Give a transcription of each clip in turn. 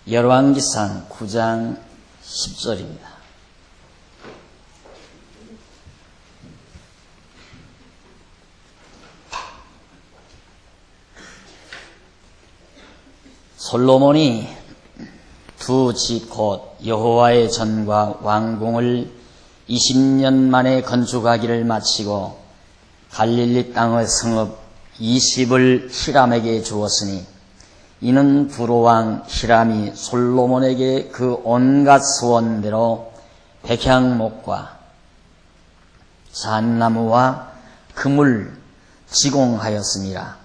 열왕기상 9장 10절입니다. 솔로몬이 두 집 곧 여호와의 전과 왕궁을 20년 만에 건축하기를 마치고 갈릴리 땅의 성읍 20을 히람에게 주었으니 이는 두로왕 히람이 솔로몬에게 그 온갖 소원대로 백향목과 잣나무와 금을 지공하였습니다.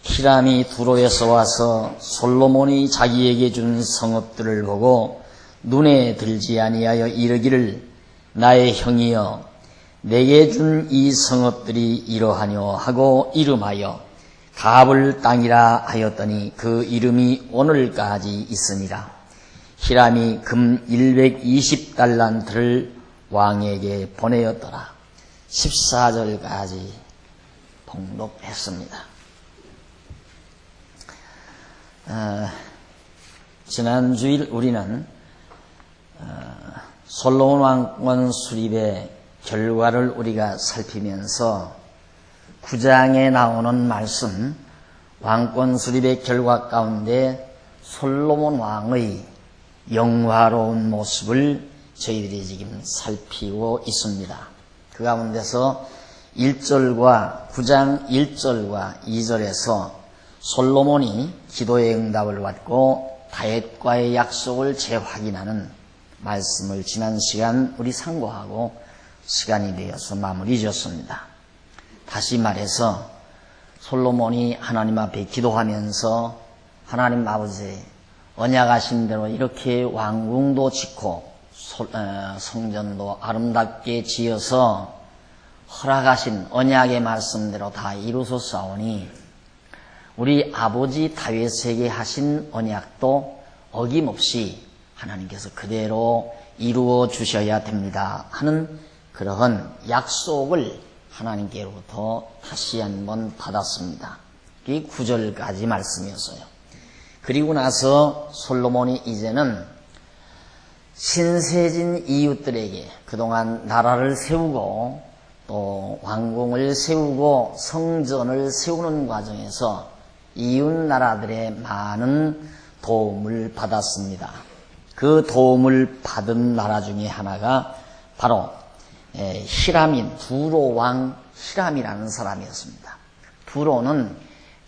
히람이 두로에서 와서 솔로몬이 자기에게 준 성읍들을 보고 눈에 들지 아니하여 이르기를 나의 형이여 내게 준 이 성읍들이 이러하뇨 하고 이름하여 가불 땅이라 하였더니 그 이름이 오늘까지 있으니라. 히람이 금 120달란트를 왕에게 보내었더라. 14절까지 봉독했습니다. 지난 주일 우리는 솔로몬 왕권 수립의 결과를 우리가 살피면서 9장에 나오는 말씀, 왕권 수립의 결과 가운데 솔로몬 왕의 영화로운 모습을 저희들이 지금 살피고 있습니다. 그 가운데서 1절과 9장 1절과 2절에서 솔로몬이 기도의 응답을 받고 다윗과의 약속을 재확인하는 말씀을 지난 시간 우리 상고하고 시간이 되어서 마무리 지었습니다. 다시 말해서 솔로몬이 하나님 앞에 기도하면서 하나님 아버지 언약하신 대로 이렇게 왕궁도 짓고 성전도 아름답게 지어서 허락하신 언약의 말씀대로 다 이루소서오니 우리 아버지 다윗에게 하신 언약도 어김없이 하나님께서 그대로 이루어 주셔야 됩니다 하는 그러한 약속을 하나님께로부터 다시 한번 받았습니다. 이게 9절까지 말씀이었어요. 그리고 나서 솔로몬이 이제는 신세진 이웃들에게 그동안 나라를 세우고 또 왕궁을 세우고 성전을 세우는 과정에서 이웃 나라들의 많은 도움을 받았습니다. 그 도움을 받은 나라 중에 하나가 바로 히람인 두로 왕 히람이라는 사람이었습니다. 두로는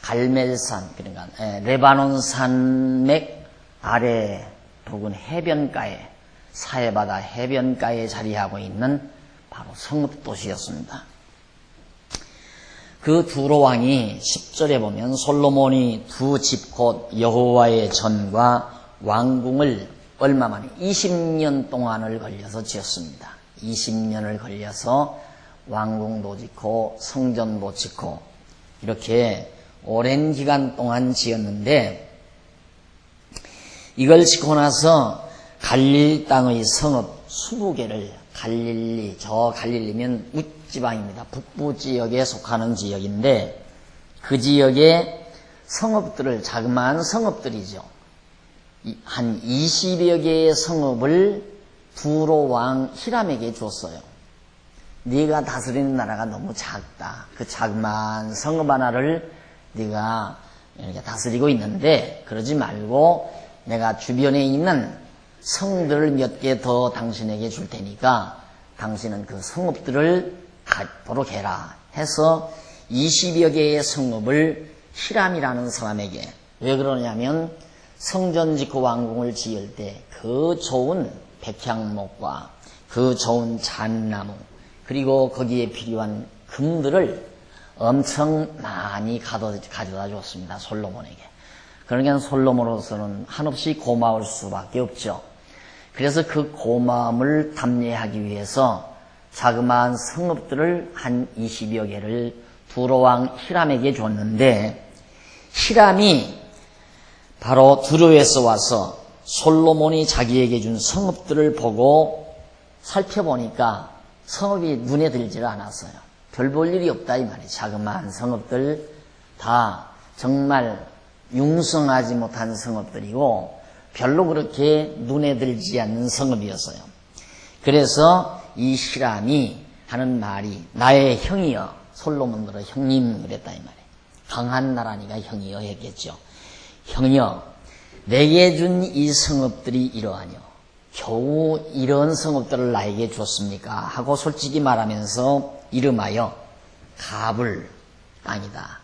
갈멜산, 그러니까 레바논 산맥 아래 부근 해변가에 사해바다 해변가에 자리하고 있는 바로 성읍도시였습니다. 그 두로 왕이 10절에 보면 솔로몬이 두 집 곧 여호와의 전과 왕궁을 얼마 만에 20년 동안을 걸려서 지었습니다. 20년을 걸려서 왕궁도 짓고 성전도 짓고 이렇게 오랜 기간 동안 지었는데 이걸 짓고 나서 갈릴리 땅의 성읍 20개를 갈릴리, 저 갈릴리면 윗지방입니다. 북부 지역에 속하는 지역인데 그 지역의 성읍들을 자그마한 성읍들이죠. 한 20여 개의 성읍을 두로 왕 히람에게 줬어요. 네가 다스리는 나라가 너무 작다. 그 자그마한 성읍 하나를 네가 이렇게 다스리고 있는데 그러지 말고 내가 주변에 있는 성들을 몇 개 더 당신에게 줄 테니까 당신은 그 성읍들을 갖도록 해라 해서 20여 개의 성읍을 히람이라는 사람에게 왜 그러냐면 성전 짓고 왕궁을 지을 때 그 좋은 백향목과 그 좋은 잣나무 그리고 거기에 필요한 금들을 엄청 많이 가져다 줬습니다. 솔로몬에게. 그러니까 솔로몬으로서는 한없이 고마울 수밖에 없죠. 그래서 그 고마움을 담례하기 위해서 자그마한 성읍들을 한 20여 개를 두로왕 히람에게 줬는데 히람이 바로 두로에서 와서 솔로몬이 자기에게 준 성읍들을 보고 살펴보니까 성읍이 눈에 들지를 않았어요. 별 볼 일이 없다 이 말이에요. 자그마한 성읍들 다 정말 융성하지 못한 성읍들이고 별로 그렇게 눈에 들지 않는 성읍이었어요. 그래서 이 히람이 하는 말이 나의 형이여, 솔로몬으로 형님 그랬다 이 말이에요. 강한 나라니까 형이여 했겠죠. 형이여, 내게 준 이 성읍들이 이러하뇨. 겨우 이런 성읍들을 나에게 줬습니까? 하고 솔직히 말하면서 이름하여 가불 땅이다.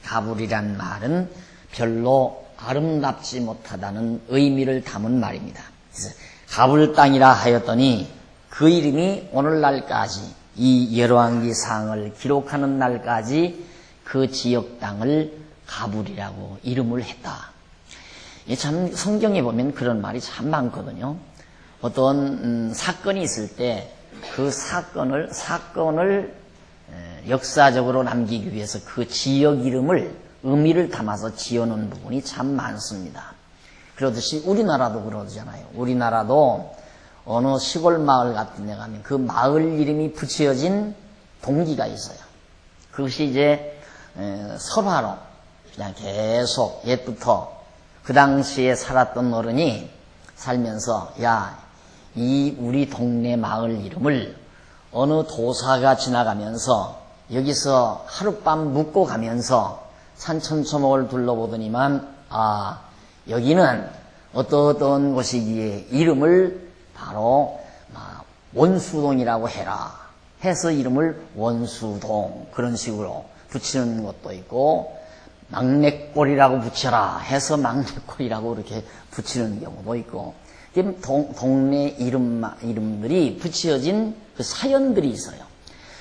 가불이란 말은 별로 아름답지 못하다는 의미를 담은 말입니다. 그래서 가불 땅이라 하였더니 그 이름이 오늘날까지 이 열왕기상을 기록하는 날까지 그 지역 땅을 가불이라고 이름을 했다. 참 성경에 보면 그런 말이 참 많거든요. 어떤 사건이 있을 때 그 사건을 역사적으로 남기기 위해서 그 지역 이름을 의미를 담아서 지어놓은 부분이 참 많습니다. 그러듯이 우리나라도 그러잖아요. 우리나라도 어느 시골 마을 같은 데 가면 그 마을 이름이 붙여진 동기가 있어요. 그것이 이제 설화로 그냥 계속 옛부터 그 당시에 살았던 어른이 살면서 야, 이 우리 동네 마을 이름을 어느 도사가 지나가면서 여기서 하룻밤 묵고 가면서 산천초목을 둘러보더니만 아, 여기는 어떤 곳이기에 이름을 바로 원수동이라고 해라 해서 이름을 원수동 그런 식으로 붙이는 것도 있고 막내골이라고 붙여라 해서 막내골이라고 이렇게 붙이는 경우도 있고 동네 이름들이 붙여진 그 사연들이 있어요.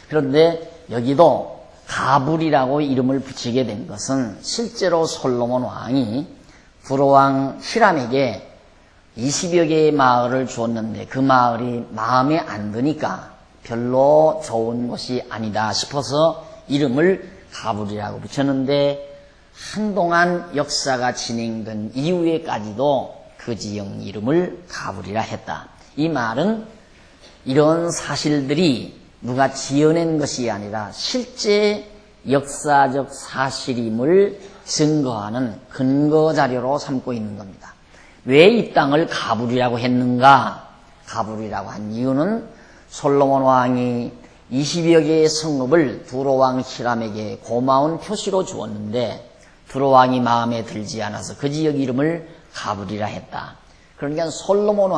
그런데 여기도 가불이라고 이름을 붙이게 된 것은 실제로 솔로몬 왕이 두로왕 히람에게 20여 개의 마을을 주었는데 그 마을이 마음에 안 드니까 별로 좋은 곳이 아니다 싶어서 이름을 가불이라고 붙였는데 한동안 역사가 진행된 이후에까지도 그 지역 이름을 가불이라 했다. 이 말은 이런 사실들이 누가 지어낸 것이 아니라 실제 역사적 사실임을 증거하는 근거 자료로 삼고 있는 겁니다. 왜 이 땅을 가불이라고 했는가? 가불이라고 한 이유는 솔로몬 왕이 20여 개의 성읍을 두로왕 히람에게 고마운 표시로 주었는데 두로왕이 마음에 들지 않아서 그 지역 이름을 가불이라 했다. 그러니까 솔로몬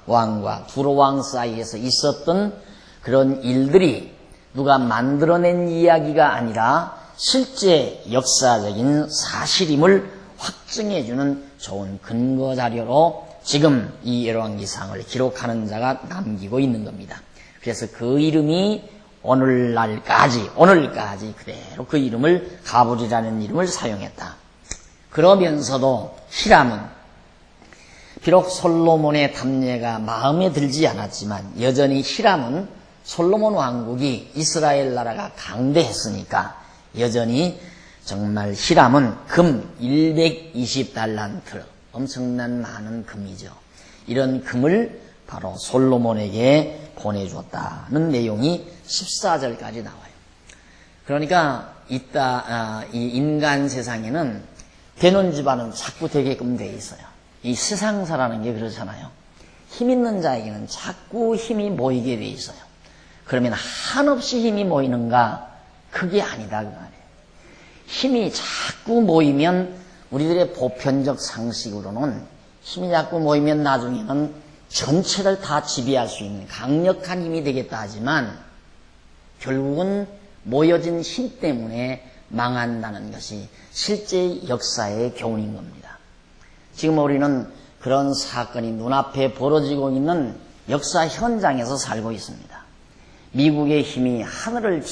왕과 두로왕 사이에서 있었던 그런 일들이 누가 만들어낸 이야기가 아니라 실제 역사적인 사실임을 확증해주는 좋은 근거 자료로 지금 이 열왕기상을 기록하는 자가 남기고 있는 겁니다. 그래서 그 이름이 오늘까지 그대로 그 이름을 가불이라는 이름을 사용했다. 그러면서도 히람은 비록 솔로몬의 담례가 마음에 들지 않았지만 여전히 히람은 솔로몬 왕국이 이스라엘 나라가 강대했으니까 여전히 정말 히람은 금 120달란트 엄청난 많은 금이죠. 이런 금을 바로 솔로몬에게 보내줬다는 내용이 14절까지 나와요. 그러니까 이 인간 세상에는 되는 집안은 자꾸 되게끔 돼 있어요. 이 세상사라는 게 그렇잖아요. 힘 있는 자에게는 자꾸 힘이 모이게 돼 있어요. 그러면 한없이 힘이 모이는가? 그게 아니다 그 말이에요. 힘이 자꾸 모이면 우리들의 보편적 상식으로는 힘이 자꾸 모이면 나중에는 전체를 다 지배할 수 있는 강력한 힘이 되겠다 하지만 결국은 모여진 힘 때문에 망한다는 것이 실제 역사의 교훈인 겁니다. 지금 우리는 그런 사건이 눈앞에 벌어지고 있는 역사 현장에서 살고 있습니다. 미국의 힘이 하늘을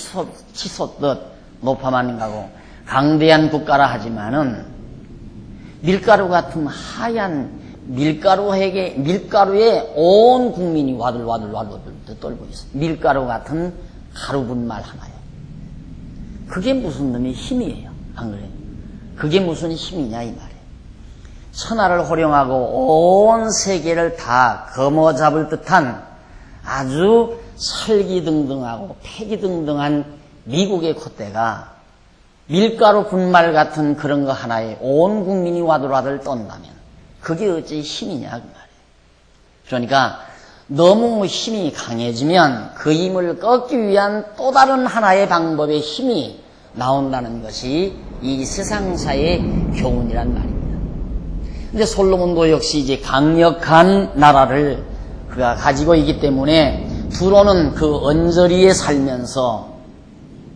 치솟듯 높아만 가고 강대한 국가라 하지만은 밀가루 같은 하얀 밀가루에 온 국민이 와들와들 떨고 있어요. 밀가루 같은 가루분말 하나요. 그게 무슨 놈의 힘이에요. 안 그래요? 그게 무슨 힘이냐 이 말이에요. 천하를 호령하고 온 세계를 다 거머잡을 듯한 아주 설기등등하고 패기등등한 미국의 콧대가 밀가루 분말 같은 그런 거 하나에 온 국민이 와들와들 떤다면 그게 어찌 힘이냐 그 말이에요. 그러니까 너무 힘이 강해지면 그 힘을 꺾기 위한 또 다른 하나의 방법의 힘이 나온다는 것이 이 세상사의 교훈이란 말입니다. 근데 솔로몬도 역시 이제 강력한 나라를 그가 가지고 있기 때문에 두로는 그 언저리에 살면서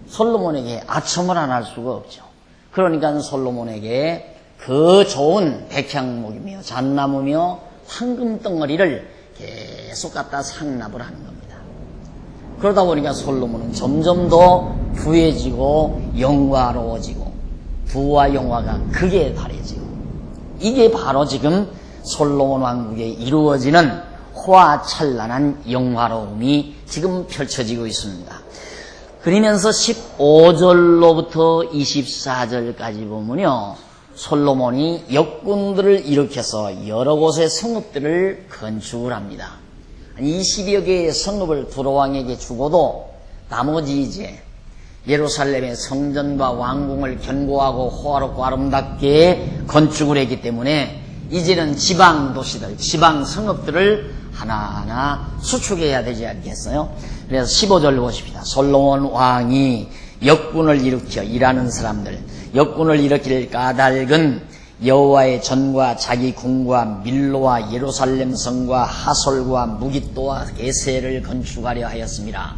솔로몬에게 아첨을 안 할 수가 없죠. 그러니까 솔로몬에게 그 좋은 백향목이며 잣나무며 황금덩어리를 계속 갖다 상납을 하는 겁니다. 그러다 보니까 솔로몬은 점점 더 부해지고 영화로워지고 부와 영화가 극에 달해지고 이게 바로 지금 솔로몬 왕국에 이루어지는 호화찬란한 영화로움이 지금 펼쳐지고 있습니다. 그러면서 15절로부터 24절까지 보면요, 솔로몬이 역군들을 일으켜서 여러 곳의 성읍들을 건축을 합니다. 20여 개의 성읍을 두로왕에게 주고도 나머지 이제 예루살렘의 성전과 왕궁을 견고하고 호화롭고 아름답게 건축을 했기 때문에 이제는 지방 도시들, 지방 성읍들을 하나하나 수축해야 되지 않겠어요? 그래서 15절 보십시다. 솔로몬 왕이 역군을 일으켜 일하는 사람들, 역군을 일으킬 까닭은 여호와의 전과 자기 궁과 밀로와 예루살렘 성과 하솔과 무깃도와 게세를 건축하려 하였습니다.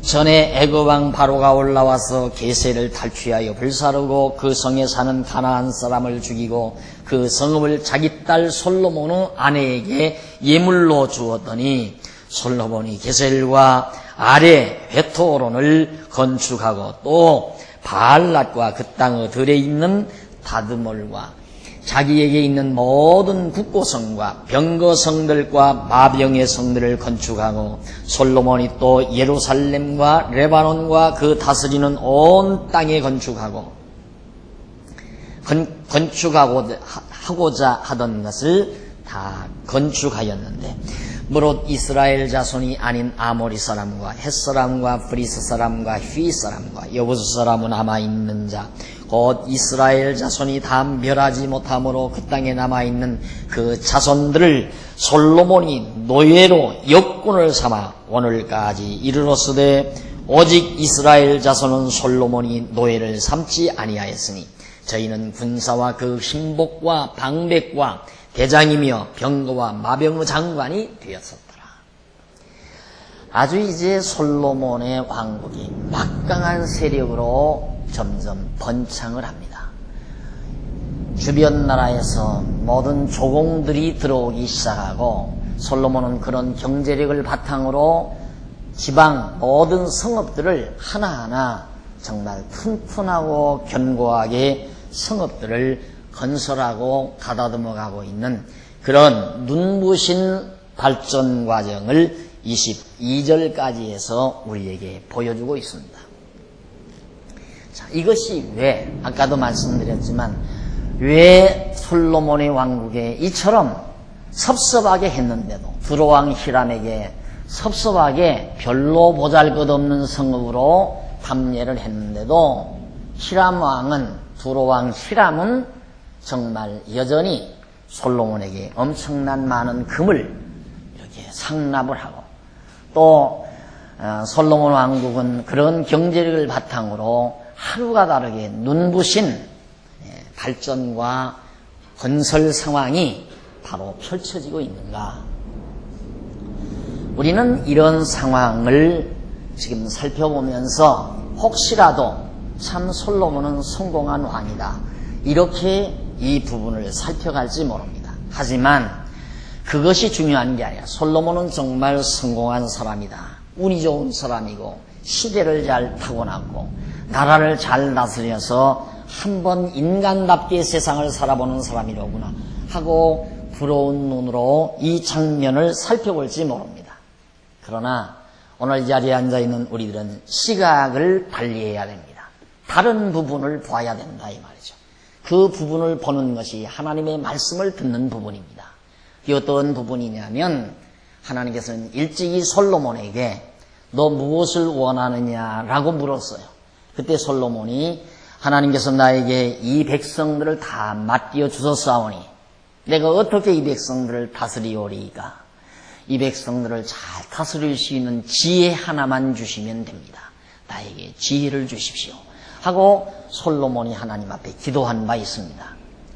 전에 애굽 왕 바로가 올라와서 게세를 탈취하여 불사르고 그 성에 사는 가나안 사람을 죽이고 그 성읍을 자기 딸 솔로몬의 아내에게 예물로 주었더니 솔로몬이 게셀과 아래 베토론을 건축하고 또 바알랏과 그 땅의 들에 있는 다드몰과 자기에게 있는 모든 국고성과 병거성들과 마병의 성들을 건축하고 솔로몬이 또 예루살렘과 레바논과 그 다스리는 온 땅에 건축하고자 하던 것을 다 건축하였는데 무릇 이스라엘 자손이 아닌 아모리 사람과 헷 사람과 브리스 사람과 휘 사람과 여부수 사람은 남아있는 자 곧 이스라엘 자손이 다 멸하지 못함으로 그 땅에 남아있는 그 자손들을 솔로몬이 노예로 역군을 삼아 오늘까지 이르렀으되 오직 이스라엘 자손은 솔로몬이 노예를 삼지 아니하였으니 저희는 군사와 그 신복과 방백과 대장이며 병거와 마병의 장관이 되었었더라. 아주 이제 솔로몬의 왕국이 막강한 세력으로 점점 번창을 합니다. 주변 나라에서 모든 조공들이 들어오기 시작하고 솔로몬은 그런 경제력을 바탕으로 지방 모든 성읍들을 하나하나 정말 튼튼하고 견고하게 성읍들을 건설하고 가다듬어 가고 있는 그런 눈부신 발전 과정을 22절까지 해서 우리에게 보여주고 있습니다. 자, 이것이 왜, 아까도 말씀드렸지만, 왜 솔로몬의 왕국에 이처럼 섭섭하게 했는데도, 두로왕 히람에게 섭섭하게 별로 보잘것없는 성읍으로 담례를 했는데도, 히람 왕은, 두로왕 히람은 정말 여전히 솔로몬에게 엄청난 많은 금을 이렇게 상납을 하고, 또 솔로몬 왕국은 그런 경제력을 바탕으로 하루가 다르게 눈부신 발전과 건설 상황이 바로 펼쳐지고 있는가. 우리는 이런 상황을 지금 살펴보면서 혹시라도 참 솔로몬은 성공한 왕이다, 이렇게 이 부분을 살펴갈지 모릅니다. 하지만 그것이 중요한 게 아니라 솔로몬은 정말 성공한 사람이다, 운이 좋은 사람이고 시대를 잘 타고났고 나라를 잘 다스려서 한번 인간답게 세상을 살아보는 사람이로구나 하고 부러운 눈으로 이 장면을 살펴볼지 모릅니다. 그러나 오늘 이 자리에 앉아있는 우리들은 시각을 달리해야 됩니다. 다른 부분을 봐야 된다 이 말이죠. 그 부분을 보는 것이 하나님의 말씀을 듣는 부분입니다. 이 어떤 부분이냐면 하나님께서는 일찍이 솔로몬에게 너 무엇을 원하느냐라고 물었어요. 그때 솔로몬이 하나님께서 나에게 이 백성들을 다 맡겨 주셨사오니 내가 어떻게 이 백성들을 다스리오리이까? 이 백성들을 잘 다스릴 수 있는 지혜 하나만 주시면 됩니다. 나에게 지혜를 주십시오. 하고 솔로몬이 하나님 앞에 기도한 바 있습니다.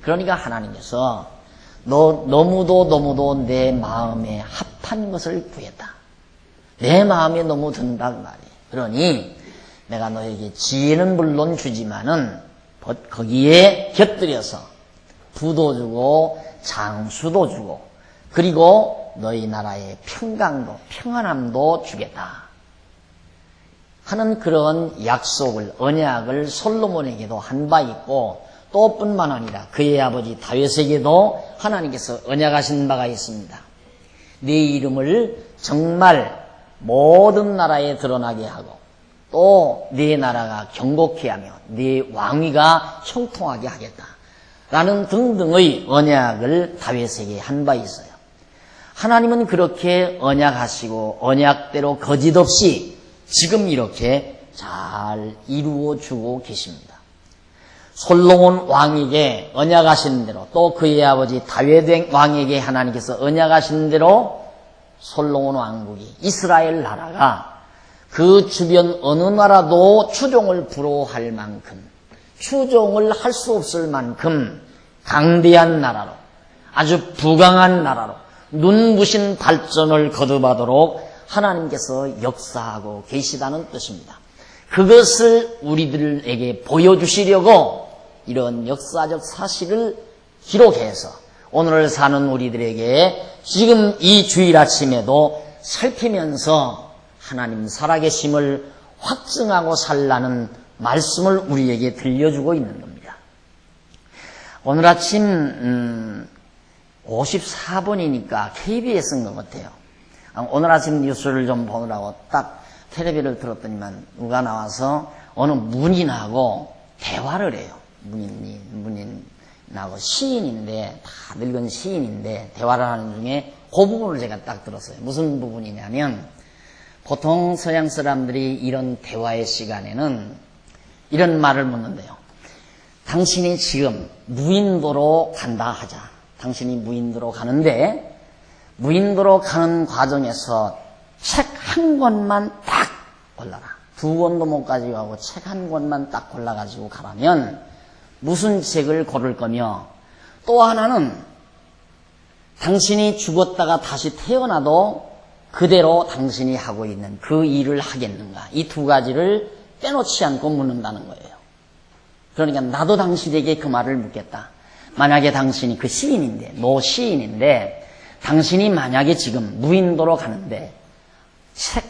그러니까 하나님께서 너무도 내 마음에 합한 것을 구했다. 내 마음에 너무 든다 그 말이에요. 그러니 내가 너에게 지혜는 물론 주지만은 거기에 곁들여서 부도 주고 장수도 주고 그리고 너희 나라의 평강도 평안함도 주겠다 하는 그런 약속을 언약을 솔로몬에게도 한 바 있고 또 뿐만 아니라 그의 아버지 다윗에게도 하나님께서 언약하신 바가 있습니다. 네 이름을 정말 모든 나라에 드러나게 하고 또 네 나라가 경고케 하며 네 왕위가 형통하게 하겠다 라는 등등의 언약을 다윗에게 한 바 있어요. 하나님은 그렇게 언약하시고 언약대로 거짓없이 지금 이렇게 잘 이루어주고 계십니다. 솔로몬 왕에게 언약하신 대로 또 그의 아버지 다윗 왕에게 하나님께서 언약하신 대로 솔로몬 왕국이 이스라엘 나라가 그 주변 어느 나라도 추종을 불허할 만큼 추종을 할 수 없을 만큼 강대한 나라로 아주 부강한 나라로 눈부신 발전을 거듭하도록 하나님께서 역사하고 계시다는 뜻입니다. 그것을 우리들에게 보여주시려고 이런 역사적 사실을 기록해서 오늘 사는 우리들에게 지금 이 주일 아침에도 살피면서 하나님 살아계심을 확증하고 살라는 말씀을 우리에게 들려주고 있는 겁니다. 오늘 아침 54분이니까 KBS인 것 같아요. 오늘 아침 뉴스를 좀 보느라고 딱 텔레비를 들었더니만 누가 나와서 어느 문인하고 대화를 해요. 문인하고 시인인데 다 늙은 시인인데 대화를 하는 중에 그 부분을 제가 딱 들었어요. 무슨 부분이냐면 보통 서양 사람들이 이런 대화의 시간에는 이런 말을 묻는데요. 당신이 지금 무인도로 간다 하자. 당신이 무인도로 가는데 무인도로 가는 과정에서 책 한 권만 딱 골라라. 2권도 못 가지고 가고 책 한 권만 딱 골라가지고 가라면 무슨 책을 고를 거며 또 하나는 당신이 죽었다가 다시 태어나도 그대로 당신이 하고 있는 그 일을 하겠는가. 이 두 가지를 빼놓지 않고 묻는다는 거예요. 그러니까 나도 당신에게 그 말을 묻겠다. 만약에 당신이 그 시인인데, 노 시인인데 당신이 만약에 지금 무인도로 가는데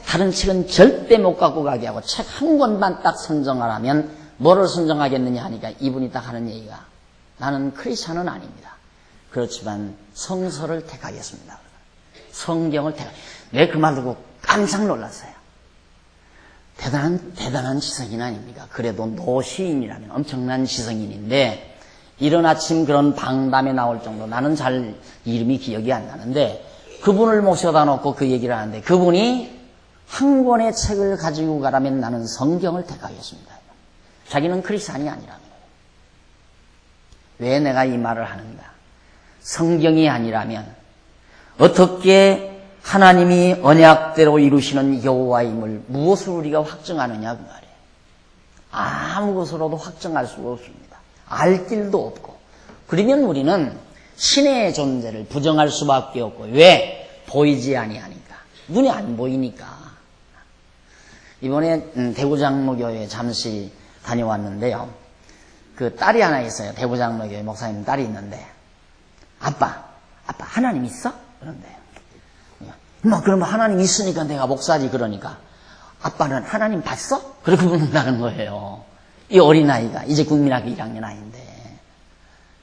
다른 책은 절대 못 갖고 가게 하고 책 한 권만 딱 선정하라면 뭐를 선정하겠느냐 하니까 이분이 딱 하는 얘기가 나는 크리스찬은 아닙니다. 그렇지만 성서를 택하겠습니다. 성경을 내 그 말 듣고 깜짝 놀랐어요. 대단한 지성인 아닙니까? 그래도 노시인이라면 엄청난 지성인인데 이른 아침 그런 방담에 나올 정도 나는 잘 이름이 기억이 안 나는데 그분을 모셔다 놓고 그 얘기를 하는데 그분이 한 권의 책을 가지고 가라면 나는 성경을 택하겠습니다. 자기는 크리스찬이 아니라는 거예요. 왜 내가 이 말을 하는가? 성경이 아니라면 어떻게 하나님이 언약대로 이루시는 여호와임을 무엇으로 우리가 확증하느냐 그 말이에요. 아무 것으로도 확증할 수가 없습니다. 알 길도 없고. 그러면 우리는 신의 존재를 부정할 수밖에 없고. 왜? 보이지 아니하니까. 눈이 안 보이니까. 이번에 대구장로교회에 잠시 다녀왔는데요. 그 딸이 하나 있어요. 대구장로교회 목사님 딸이 있는데 아빠 하나님 있어? 그런데요. 그럼 하나님 있으니까 내가 목사지 그러니까 아빠는 하나님 봤어? 그렇게 묻는다는 거예요. 이 어린아이가 이제 국민학교 1학년 아이인데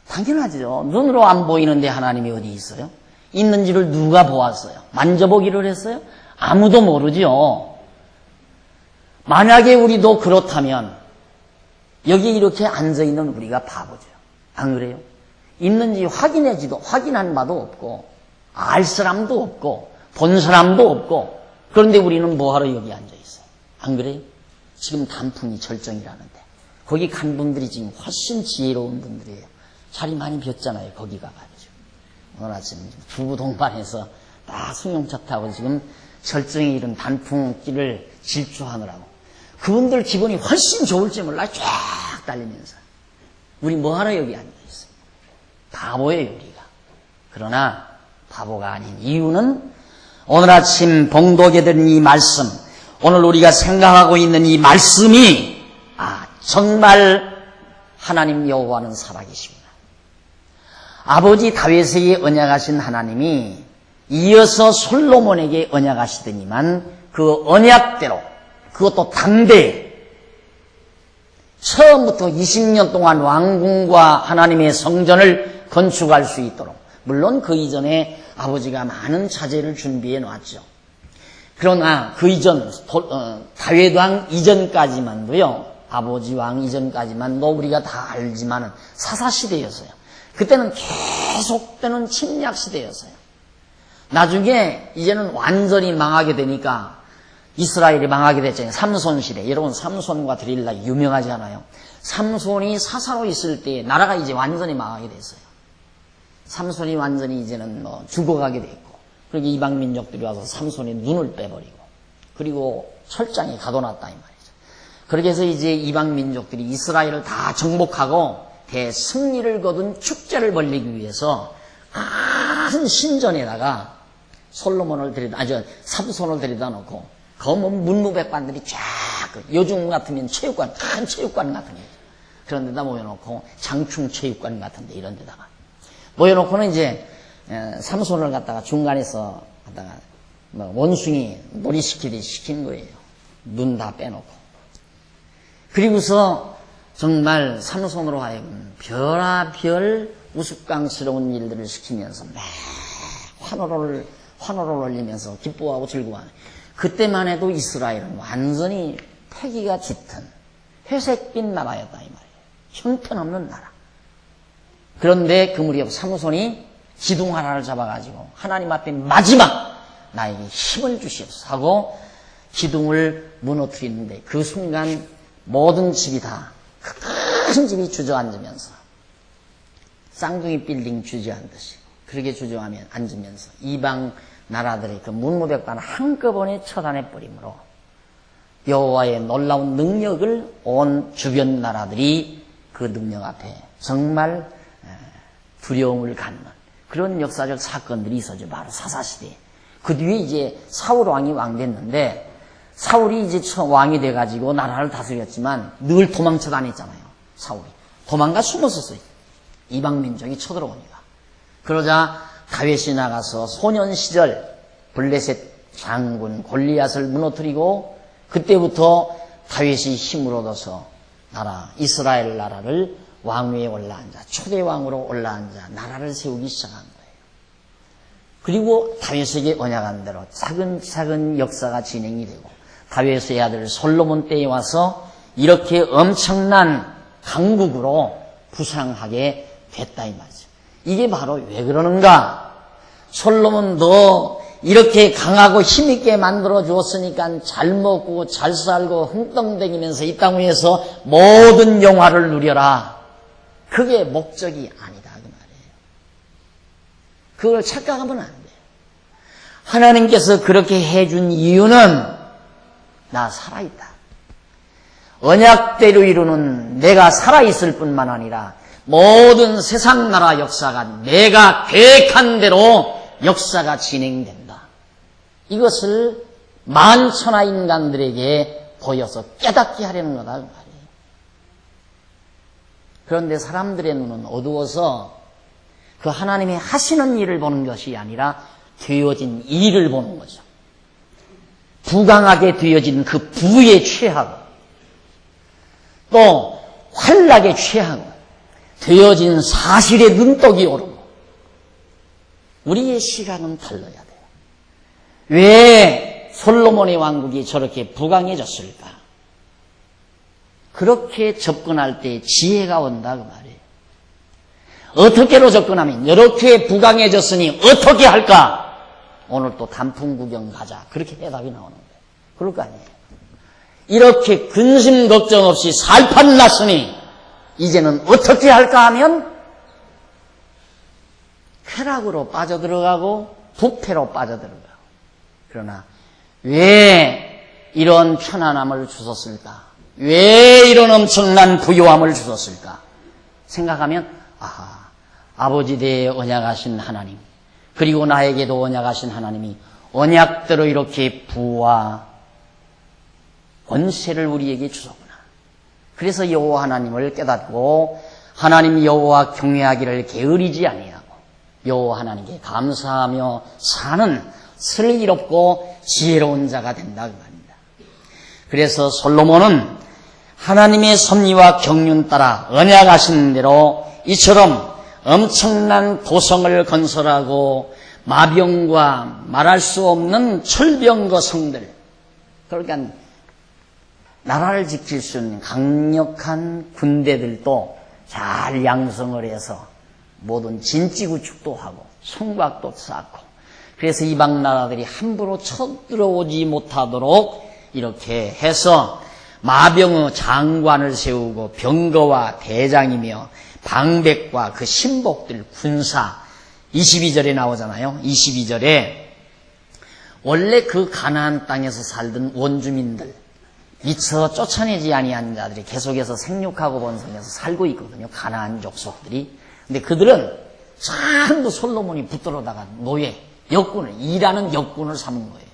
당연하죠. 눈으로 안 보이는데 하나님이 어디 있어요? 있는지를 누가 보았어요? 만져보기를 했어요? 아무도 모르죠. 만약에 우리도 그렇다면 여기 이렇게 앉아있는 우리가 바보죠. 안 그래요? 있는지 확인한 바도 없고 알 사람도 없고 본 사람도 없고 그런데 우리는 뭐하러 여기 앉아있어요? 안 그래요? 지금 단풍이 절정이라는데 거기 간 분들이 지금 훨씬 지혜로운 분들이에요. 자리 많이 비었잖아요. 거기 가가지고. 오늘 아침 부부 동반해서 딱 승용차 타고 지금 절정에 이른 단풍길을 질주하느라고. 그분들 기분이 훨씬 좋을지 몰라. 쫙 달리면서. 우리 뭐하러 여기 앉아있어요? 바보예요, 우리가. 그러나 바보가 아닌 이유는 오늘 아침 봉독에 들은 이 말씀, 오늘 우리가 생각하고 있는 이 말씀이 정말 하나님 여호와는 살아계시구나. 아버지 다윗에게 언약하신 하나님이 이어서 솔로몬에게 언약하시더니만 그 언약대로, 그것도 담대히 처음부터 20년 동안 왕궁과 하나님의 성전을 건축할 수 있도록, 물론 그 이전에 아버지가 많은 자재를 준비해 놨죠. 그러나 그 이전, 다윗 왕 이전까지만도요, 아버지 왕 이전까지만도 우리가 다 알지만은 사사시대였어요. 그때는 계속되는 침략시대였어요. 나중에 이제는 완전히 망하게 되니까 이스라엘이 망하게 됐잖아요. 삼손 시대. 여러분 삼손과 드릴라 유명하지 않아요? 삼손이 사사로 있을 때 나라가 이제 완전히 망하게 됐어요. 삼손이 완전히 이제는 죽어가게 됐고, 그리고 이방 민족들이 와서 삼손의 눈을 빼버리고, 그리고 철장에 가둬놨다 이 말이죠. 그렇게 해서 이제 이방 민족들이 이스라엘을 다 정복하고 대승리를 거둔 축제를 벌이기 위해서 큰 신전에다가 솔로몬을 삼손을 데려다 놓고 검은 문무백관들이 쫙, 요즘 같으면 체육관, 큰 체육관 같은 데, 그런 데다 모여놓고 장충 체육관 같은 데 이런 데다가 모여놓고는 이제 삼손을 갖다가 중간에서 갖다가 원숭이 놀이 시키듯이 시킨 거예요. 눈 다 빼놓고. 그리고서 정말 삼손으로 하여금 별아별 우스꽝스러운 일들을 시키면서 막 환호를 올리면서 기뻐하고 즐거워하는. 그때만 해도 이스라엘은 완전히 패기가 짙은 회색빛 나라였다 이 말이에요. 형편없는 나라. 그런데 그 무렵 삼손이 기둥 하나를 잡아가지고 하나님 앞에 마지막 나에게 힘을 주시옵소서 하고 기둥을 무너뜨리는데, 그 순간 모든 집이 다, 큰 집이 주저앉으면서 쌍둥이 빌딩 주저앉듯이 그렇게 앉으면서 이방 나라들의 그 문무백관 한꺼번에 처단해버림으로 여호와의 놀라운 능력을 온 주변 나라들이 그 능력 앞에 정말 두려움을 갖는 그런 역사적 사건들이 있었죠. 바로 사사시대에. 그 뒤에 이제 사울 왕이 왕됐는데, 사울이 이제 왕이 돼가지고 나라를 다스렸지만 늘 도망쳐 다녔잖아요. 사울이. 도망가 숨었었어요. 이방 민족이 쳐들어오니까. 그러자 다윗이 나가서 소년 시절 블레셋 장군 골리앗을 무너뜨리고, 그때부터 다윗이 힘을 얻어서 이스라엘 나라를 왕위에 올라앉아, 초대 왕으로 올라앉아 나라를 세우기 시작한 거예요. 그리고 다윗에게 언약한 대로 차근차근 역사가 진행이 되고, 다윗의 아들 솔로몬 때에 와서 이렇게 엄청난 강국으로 부상하게 됐다 이 말이죠. 이게 바로 왜 그러는가? 솔로몬 너 이렇게 강하고 힘있게 만들어 주었으니까 잘 먹고 잘 살고 흥덩댕기면서 이 땅 위에서 모든 영화를 누려라. 그게 목적이 아니다 그 말이에요. 그걸 착각하면 안 돼요. 하나님께서 그렇게 해준 이유는 나 살아있다. 언약대로 이루는 내가 살아있을 뿐만 아니라 모든 세상 나라 역사가 내가 계획한 대로 역사가 진행된다. 이것을 만천하 인간들에게 보여서 깨닫게 하려는 거다 그 말이에요. 그런데 사람들의 눈은 어두워서 그 하나님이 하시는 일을 보는 것이 아니라 되어진 일을 보는 거죠. 부강하게 되어진 그 부에 취하고, 또 환락에 취하고, 되어진 사실에 눈독이 오르고. 우리의 시각은 달라야 돼요. 왜 솔로몬의 왕국이 저렇게 부강해졌을까? 그렇게 접근할 때 지혜가 온다 그 말이에요. 어떻게로 접근하면 이렇게 부강해졌으니 어떻게 할까? 오늘 또 단풍 구경 가자. 그렇게 해답이 나오는 거예요. 그럴 거 아니에요. 이렇게 근심 걱정 없이 살판 났으니 이제는 어떻게 할까 하면 쾌락으로 빠져들어가고 부패로 빠져들어가고. 그러나 왜 이런 편안함을 주셨을까? 왜 이런 엄청난 부요함을 주셨을까? 생각하면 아버지 대에 언약하신 하나님, 그리고 나에게도 언약하신 하나님이 언약대로 이렇게 부와 권세를 우리에게 주셨구나. 그래서 여호와 하나님을 깨닫고 하나님 여호와 경외하기를 게으르지 아니하고 여호와 하나님께 감사하며 사는 슬기롭고 지혜로운 자가 된다 그 말입니다. 그래서 솔로몬은 하나님의 섭리와 경륜 따라 언약하신 대로 이처럼 엄청난 도성을 건설하고 마병과 말할 수 없는 철병거 성들, 그러니까 나라를 지킬 수 있는 강력한 군대들도 잘 양성을 해서 모든 진지구축도 하고 성곽도 쌓고, 그래서 이방 나라들이 함부로 쳐들어오지 못하도록 이렇게 해서 마병의 장관을 세우고 병거와 대장이며 방백과 그 신복들 군사, 22절에 나오잖아요. 22절에 원래 그 가나안 땅에서 살던 원주민들, 미처 쫓아내지 아니한 자들이 계속해서 생육하고 번성해서 살고 있거든요. 가나안 족속들이. 근데 그들은 전부 솔로몬이 붙들어다가 노예, 역군을, 일하는 역군을 삼은 거예요.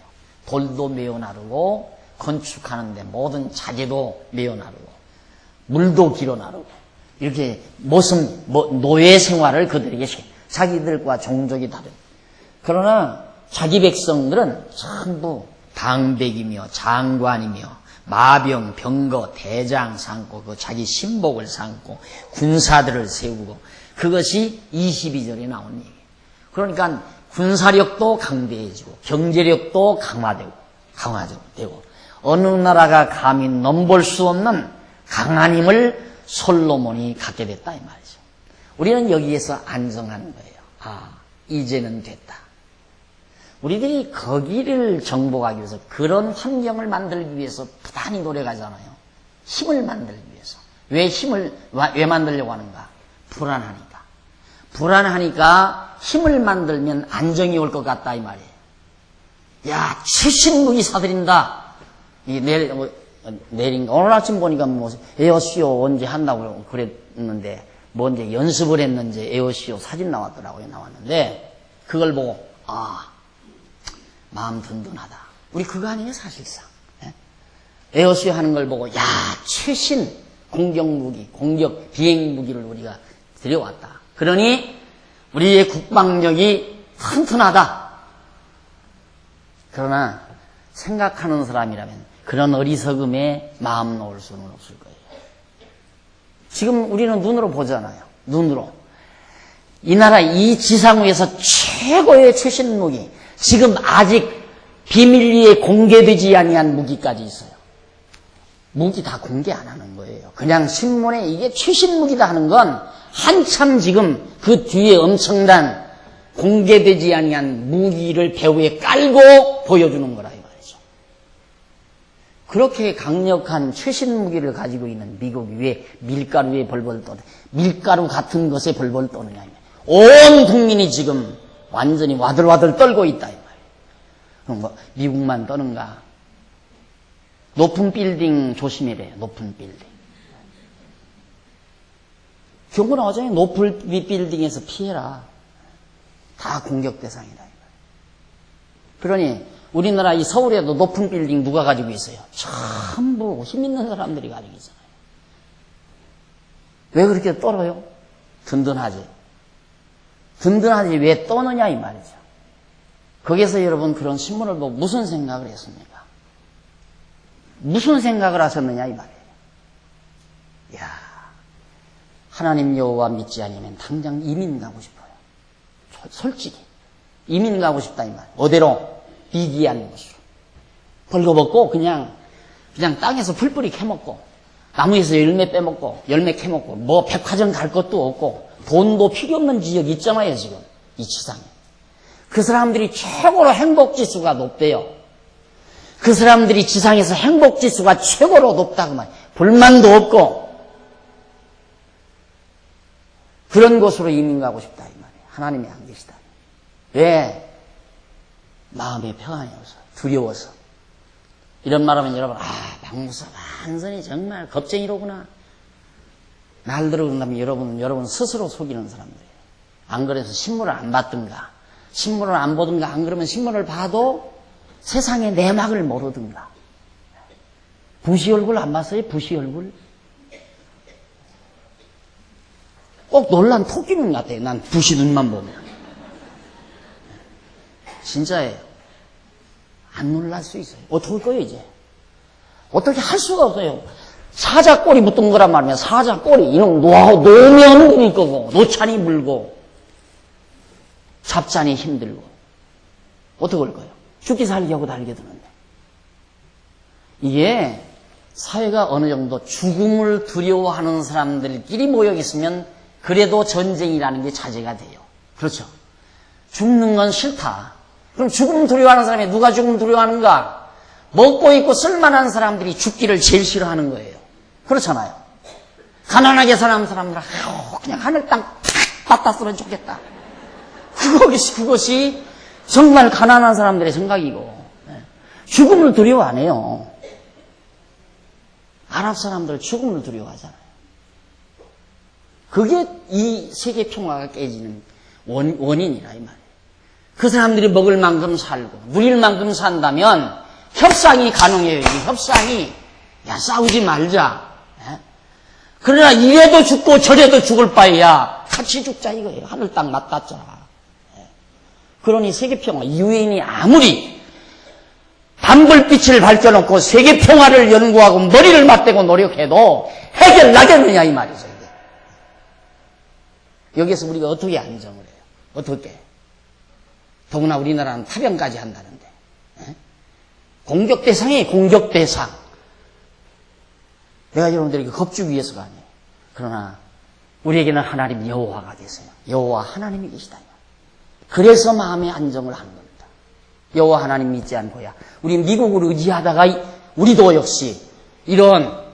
돌도 메어 나르고 건축하는데 모든 자재도 메어 나르고 물도 길어 나르고 이렇게 노예 생활을 그들에게 자기들과 종족이 다른. 그러나 자기 백성들은 전부 방백이며 장관이며 마병, 병거, 대장 삼고 그 자기 신복을 삼고 군사들을 세우고, 그것이 22절에 나온 얘기예요. 그러니까 군사력도 강대해지고 경제력도 강화되고 어느 나라가 감히 넘볼 수 없는 강한 힘을 솔로몬이 갖게 됐다 이 말이죠. 우리는 여기에서 안정하는 거예요. 이제는 됐다. 우리들이 거기를 정복하기 위해서, 그런 환경을 만들기 위해서 부단히 노력하잖아요. 힘을 만들기 위해서. 왜 만들려고 하는가? 불안하니까. 불안하니까 힘을 만들면 안정이 올 것 같다 이 말이에요. 야, 최신 무기 사들인다. 내린가? 오늘 아침 보니까 에어쇼 언제 한다고 그랬는데, 언제 연습을 했는지 에어쇼 사진 나왔더라고요. 나왔는데, 그걸 보고, 마음 든든하다. 우리 그거 아니에요, 사실상. 에어쇼 하는 걸 보고, 야, 최신 공격무기, 공격 비행무기를 우리가 들여왔다. 그러니 우리의 국방력이 튼튼하다. 그러나 생각하는 사람이라면 그런 어리석음에 마음 놓을 수는 없을 거예요. 지금 우리는 눈으로 보잖아요. 눈으로. 이 나라 이 지상 위에서 최고의 최신 무기, 지금 아직 비밀리에 공개되지 아니한 무기까지 있어요. 무기 다 공개 안 하는 거예요. 그냥 신문에 이게 최신 무기다 하는 건 한참 지금 그 뒤에 엄청난 공개되지 아니한 무기를 배후에 깔고 보여주는 거라 이 말이죠. 그렇게 강력한 최신 무기를 가지고 있는 미국이 왜 밀가루에 벌벌 떠는, 밀가루 같은 것에 벌벌 떠느냐. 온 국민이 지금 완전히 와들와들 떨고 있다 이 말이에요. 그럼 뭐 미국만 떠는가? 높은 빌딩 조심해래요. 높은 빌딩. 경고 나오잖아요. 높은 빌딩에서 피해라. 다 공격 대상이다 이 말이에요. 그러니 우리나라 이 서울에도 높은 빌딩 누가 가지고 있어요? 전부 힘 있는 사람들이 가지고 있잖아요. 왜 그렇게 떨어요? 든든하지. 든든하지 왜 떠느냐 이 말이죠. 거기서 여러분 그런 신문을 보고 무슨 생각을 했습니까? 무슨 생각을 하셨느냐 이 말이에요. 야, 하나님 여호와 믿지 않으면 당장 이민 가고 싶어요. 솔직히 이민 가고 싶다 이 말. 어디로? 비기한 곳으로. 벌거벗고 그냥 땅에서 풀뿌리 캐먹고 나무에서 열매 빼먹고 열매 캐먹고 뭐 백화점 갈 것도 없고 돈도 필요 없는 지역이 있잖아요 지금 이 지상에. 그 사람들이 최고로 행복지수가 높대요. 그 사람들이 지상에서 행복지수가 최고로 높다고 말이에요. 불만도 없고 그런 곳으로 이민 가고 싶다 이 말이에요. 하나님이 안 계시다. 왜? 마음의 평안이 없어. 두려워서. 이런 말하면 여러분, 박목사 완전히 정말 겁쟁이로구나. 날들어 그런다면 여러분 스스로 속이는 사람들이에요. 안 그래서 신문을 안 받든가, 신문을 안 보든가, 안 그러면 신문을 봐도 세상의 내막을 모르든가. 부시 얼굴 안 봤어요? 부시 얼굴? 꼭 놀란 토끼눈 같아요. 난 부시 눈만 보면. 진짜예요. 안 놀랄 수 있어요. 어떻게 할 거예요, 이제? 어떻게 할 수가 없어요. 사자 꼬리 붙은 거란 말이야. 사자 꼬리. 이놈 노면 물 거고, 노찬이 물고, 잡자니 힘들고. 어떻게 할 거예요? 죽기 살기 하고 달겨드는데. 이게 사회가 어느 정도 죽음을 두려워하는 사람들끼리 모여 있으면 그래도 전쟁이라는 게 자제가 돼요. 그렇죠? 죽는 건 싫다. 그럼 죽음 두려워하는 사람이 누가 죽음 두려워하는가? 먹고 있고 쓸만한 사람들이 죽기를 제일 싫어하는 거예요. 그렇잖아요. 가난하게 사는 사람들은 그냥 하늘 땅 팍 받았으면 좋겠다. 그것이 정말 가난한 사람들의 생각이고, 죽음을 두려워 안 해요. 아랍 사람들 죽음을 두려워하잖아요. 그게 이 세계 평화가 깨지는 원인이라 이 말이에요. 그 사람들이 먹을 만큼 살고 누릴 만큼 산다면 협상이 가능해요. 이 협상이 싸우지 말자. 그러나 이래도 죽고 저래도 죽을 바에야 같이 죽자 이거예요. 하늘 땅 맞닿자. 그러니 세계 평화 유엔이 아무리 단불빛을 밝혀놓고 세계 평화를 연구하고 머리를 맞대고 노력해도 해결 나겠느냐 이 말이죠. 이게. 여기서 우리가 어떻게 안정을 해요? 어떻게? 더구나 우리나라는 파병까지 한다는데. 공격 대상이에요. 공격 대상. 내가 여러분들에게 겁주기 위해서가 아니에요. 그러나 우리에게는 하나님 여호와가 계세요. 여호와 하나님이 계시다. 그래서 마음의 안정을 하는 겁니다. 여호와 하나님 믿지 않고야 우리 미국을 의지하다가 우리도 역시 이런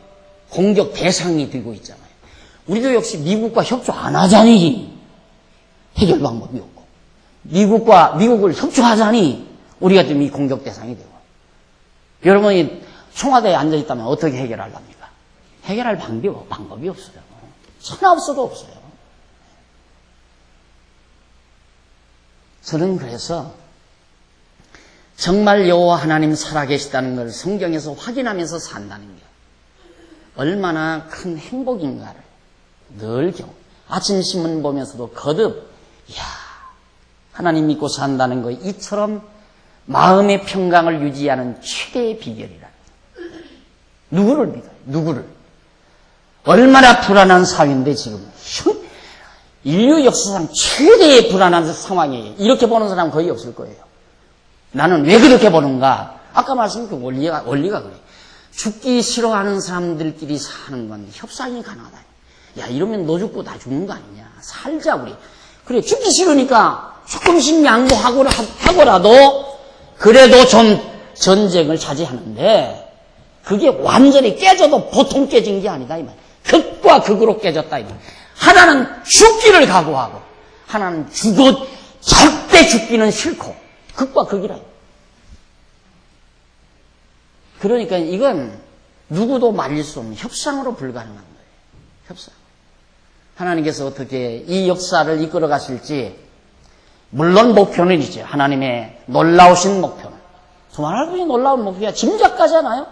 공격 대상이 되고 있잖아요. 우리도 역시 미국과 협조 안 하자니 해결 방법이 없고 미국을 협조하자니 우리가 지금 이 공격 대상이 되고 여러분이 청와대에 앉아있다면 어떻게 해결하랍니까? 해결할 방법이 없어요. 천하 없어도 없어요. 저는 그래서 정말 여호와 하나님 살아계시다는 걸 성경에서 확인하면서 산다는 게 얼마나 큰 행복인가를 늘 아침 신문 보면서도 거듭 하나님 믿고 산다는 거 이처럼 마음의 평강을 유지하는 최대의 비결이라. 누구를 믿어요? 누구를? 얼마나 불안한 사회인데 지금 인류 역사상 최대의 불안한 상황이에요. 이렇게 보는 사람은 거의 없을 거예요. 나는 왜 그렇게 보는가? 아까 말씀드린 원리가 그래요. 죽기 싫어하는 사람들끼리 사는 건 협상이 가능하다. 이러면 너 죽고 나 죽는 거 아니냐. 살자 우리. 그래 죽기 싫으니까 조금씩 양보하고라도 그래도 좀 전쟁을 자제하는데 그게 완전히 깨져도 보통 깨진 게 아니다 이 말. 극과 극으로 깨졌다 이 말. 하나는 죽기를 각오하고 하나는 절대 죽기는 싫고 극과 극이라. 그러니까 이건 누구도 말릴 수 없는 협상으로 불가능한 거예요. 협상. 하나님께서 어떻게 이 역사를 이끌어 가실지 물론 목표는 이제 하나님의 놀라우신 목표는 정말 놀라운 목표야. 짐작가잖아요.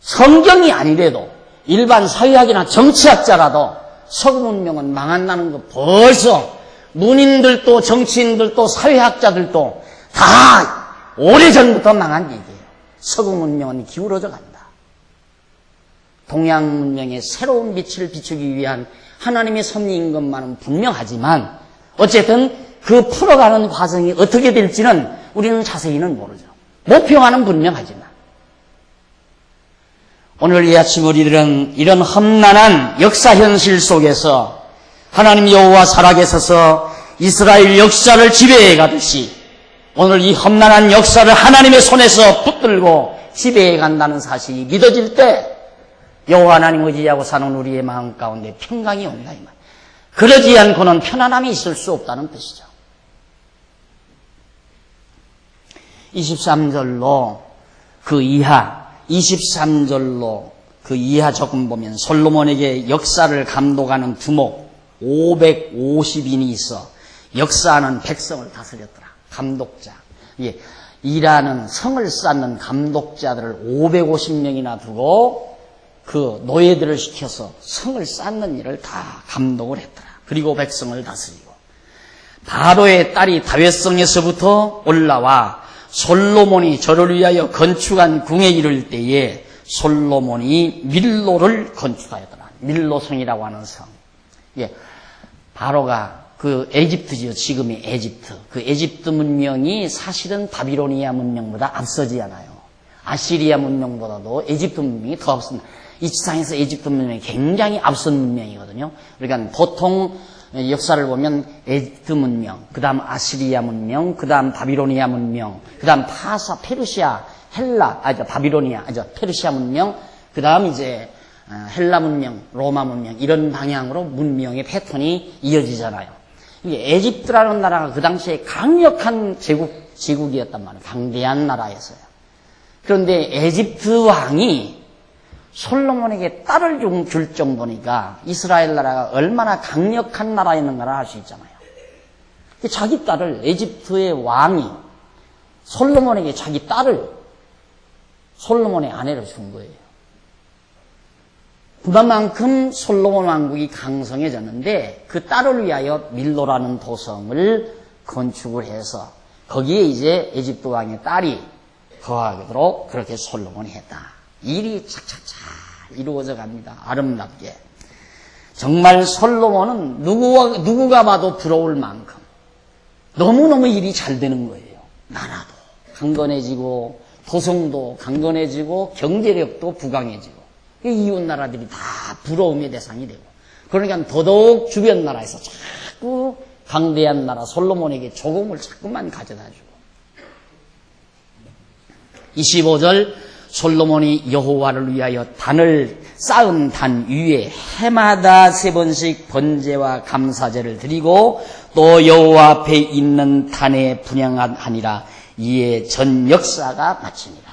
성경이 아니래도 일반 사회학이나 정치학자라도 서구 문명은 망한다는 거 벌써 문인들도 정치인들도 사회학자들도 다 오래전부터 망한 얘기예요. 서구 문명은 기울어져 간다. 동양 문명의 새로운 빛을 비추기 위한 하나님의 섭리인 것만은 분명하지만 어쨌든 그 풀어가는 과정이 어떻게 될지는 우리는 자세히는 모르죠. 목표와는 분명하지만 오늘 이 아침 우리들은 이런 험난한 역사 현실 속에서 하나님 여호와 살아계셔서 이스라엘 역사를 지배해 가듯이 오늘 이 험난한 역사를 하나님의 손에서 붙들고 지배해 간다는 사실이 믿어질 때 여호와 하나님 의지하고 사는 우리의 마음 가운데 평강이 온다 이 말. 그러지 않고는 편안함이 있을 수 없다는 뜻이죠. 23절로 그 이하, 23절로 그 이하 조금 보면 솔로몬에게 역사를 감독하는 두목 550인이 있어 역사하는 백성을 다스렸더라. 감독자. 예, 일하는 성을 쌓는 감독자들을 550명이나 두고 그 노예들을 시켜서 성을 쌓는 일을 다 감독을 했더라. 그리고 백성을 다스리고 바로의 딸이 다윗성에서부터 올라와 솔로몬이 저를 위하여 건축한 궁에 이를 때에 솔로몬이 밀로를 건축하였더라. 밀로성이라고 하는 성. 예, 바로가 그 에집트지요. 지금의 에집트. 그 에집트 문명이 사실은 바비로니아 문명보다 앞서지 않아요. 아시리아 문명보다도 에집트 문명이 더 앞섭니다. 이 지상에서 에집트 문명이 굉장히 앞선 문명이거든요. 그러니까 보통 역사를 보면 에집트 문명, 그 다음 아시리아 문명, 그 다음 바비로니아 문명, 그 다음 페르시아, 바비로니아, 페르시아 문명, 그 다음 이제 헬라 문명, 로마 문명, 이런 방향으로 문명의 패턴이 이어지잖아요. 이게 에집트라는 나라가 그 당시에 강력한 제국이었단 말이에요. 강대한 나라였어요. 그런데 에집트 왕이 솔로몬에게 딸을 줄 정도니까 이스라엘 나라가 얼마나 강력한 나라였는가를 알 수 있잖아요. 자기 딸을, 에집트의 왕이 솔로몬에게 자기 딸을 솔로몬의 아내로 준 거예요. 그만큼 솔로몬 왕국이 강성해졌는데 그 딸을 위하여 밀로라는 도성을 건축을 해서 거기에 이제 에집트 왕의 딸이 거하도록 그렇게 솔로몬이 했다. 일이 착착착 이루어져 갑니다. 아름답게. 정말 솔로몬은 누구가 봐도 부러울 만큼 너무너무 일이 잘 되는 거예요. 나라도 강건해지고 도성도 강건해지고 경제력도 부강해지고 이웃 나라들이 다 부러움의 대상이 되고 그러니까 더더욱 주변 나라에서 자꾸 강대한 나라 솔로몬에게 조공을 자꾸만 가져다 주고 25절 솔로몬이 여호와를 위하여 단을 쌓은 단 위에 해마다 3번씩 번제와 감사제를 드리고 또 여호와 앞에 있는 단에 분향하니라. 이에 전 역사가 마칩니다.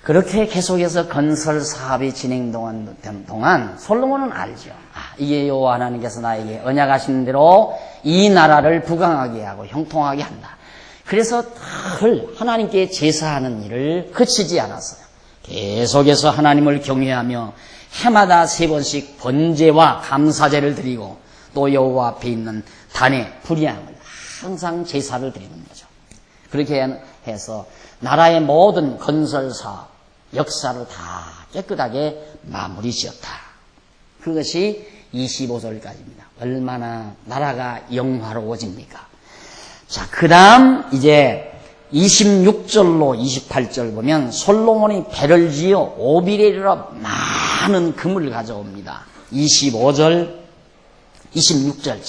그렇게 계속해서 건설 사업이 진행되는 동안 솔로몬은 알죠. 이게 여호와 하나님께서 나에게 언약하신 대로 이 나라를 부강하게 하고 형통하게 한다. 그래서 늘 하나님께 제사하는 일을 그치지 않았어요. 계속해서 하나님을 경외하며 해마다 3번씩 번제와 감사제를 드리고 또 여호와 앞에 있는 단에 불향을 항상 제사를 드리는 거죠. 그렇게 해서 나라의 모든 건설사업, 역사를 다 깨끗하게 마무리 지었다. 그것이 25절까지입니다. 얼마나 나라가 영화로워집니까? 자, 그 다음 이제 26절로 28절 보면 솔로몬이 배를 지어 오빌에 이르러 많은 금을 가져옵니다. 25절, 26절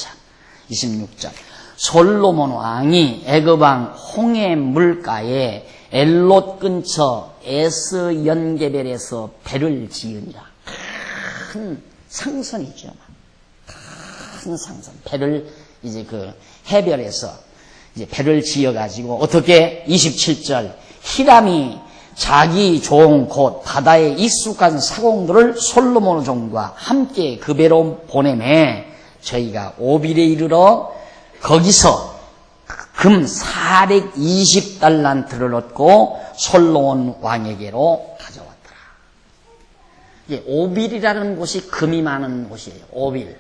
26절. 솔로몬 왕이 애굽 왕 홍해 물가에 엘롯 근처 에스 연게벨에서 배를 지으니라. 큰 상선이죠. 큰 상선. 배를 이제 그 해변에서 이제 배를 지어가지고 어떻게 27절 히람이 자기 종 곧 바다에 익숙한 사공들을 솔로몬 종과 함께 그 배로 보내매 저희가 오빌에 이르러 거기서 금 420달란트를 얻고 솔로몬 왕에게로 가져왔더라. 오빌이라는 곳이 금이 많은 곳이에요. 오빌.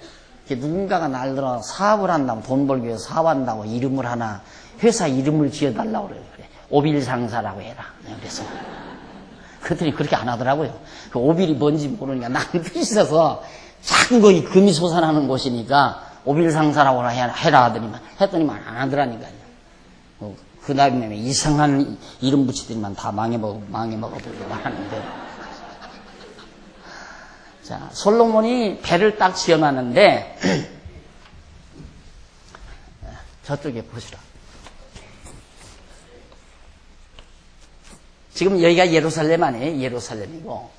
누군가가 날들어 사업을 한다고 돈 벌기 위해서 사업한다고 이름을 하나 회사 이름을 지어달라고 그래요. 그래. 오빌 상사라고 해라. 그래서 그랬더니 그렇게 안 하더라고요. 그 오빌이 뭔지 모르니까 난 뜻이 있어서 자꾸 거기 금이 솟아나는 곳이니까 오빌 상사라고 해라 했더니만 안 하더라니까요. 그 다음에 이상한 이름 붙이더니만 다 망해먹어버리고 하는데. 자, 솔로몬이 배를 딱 지어놨는데, 저쪽에 보시라. 지금 여기가 예루살렘 아니에요? 예루살렘이고,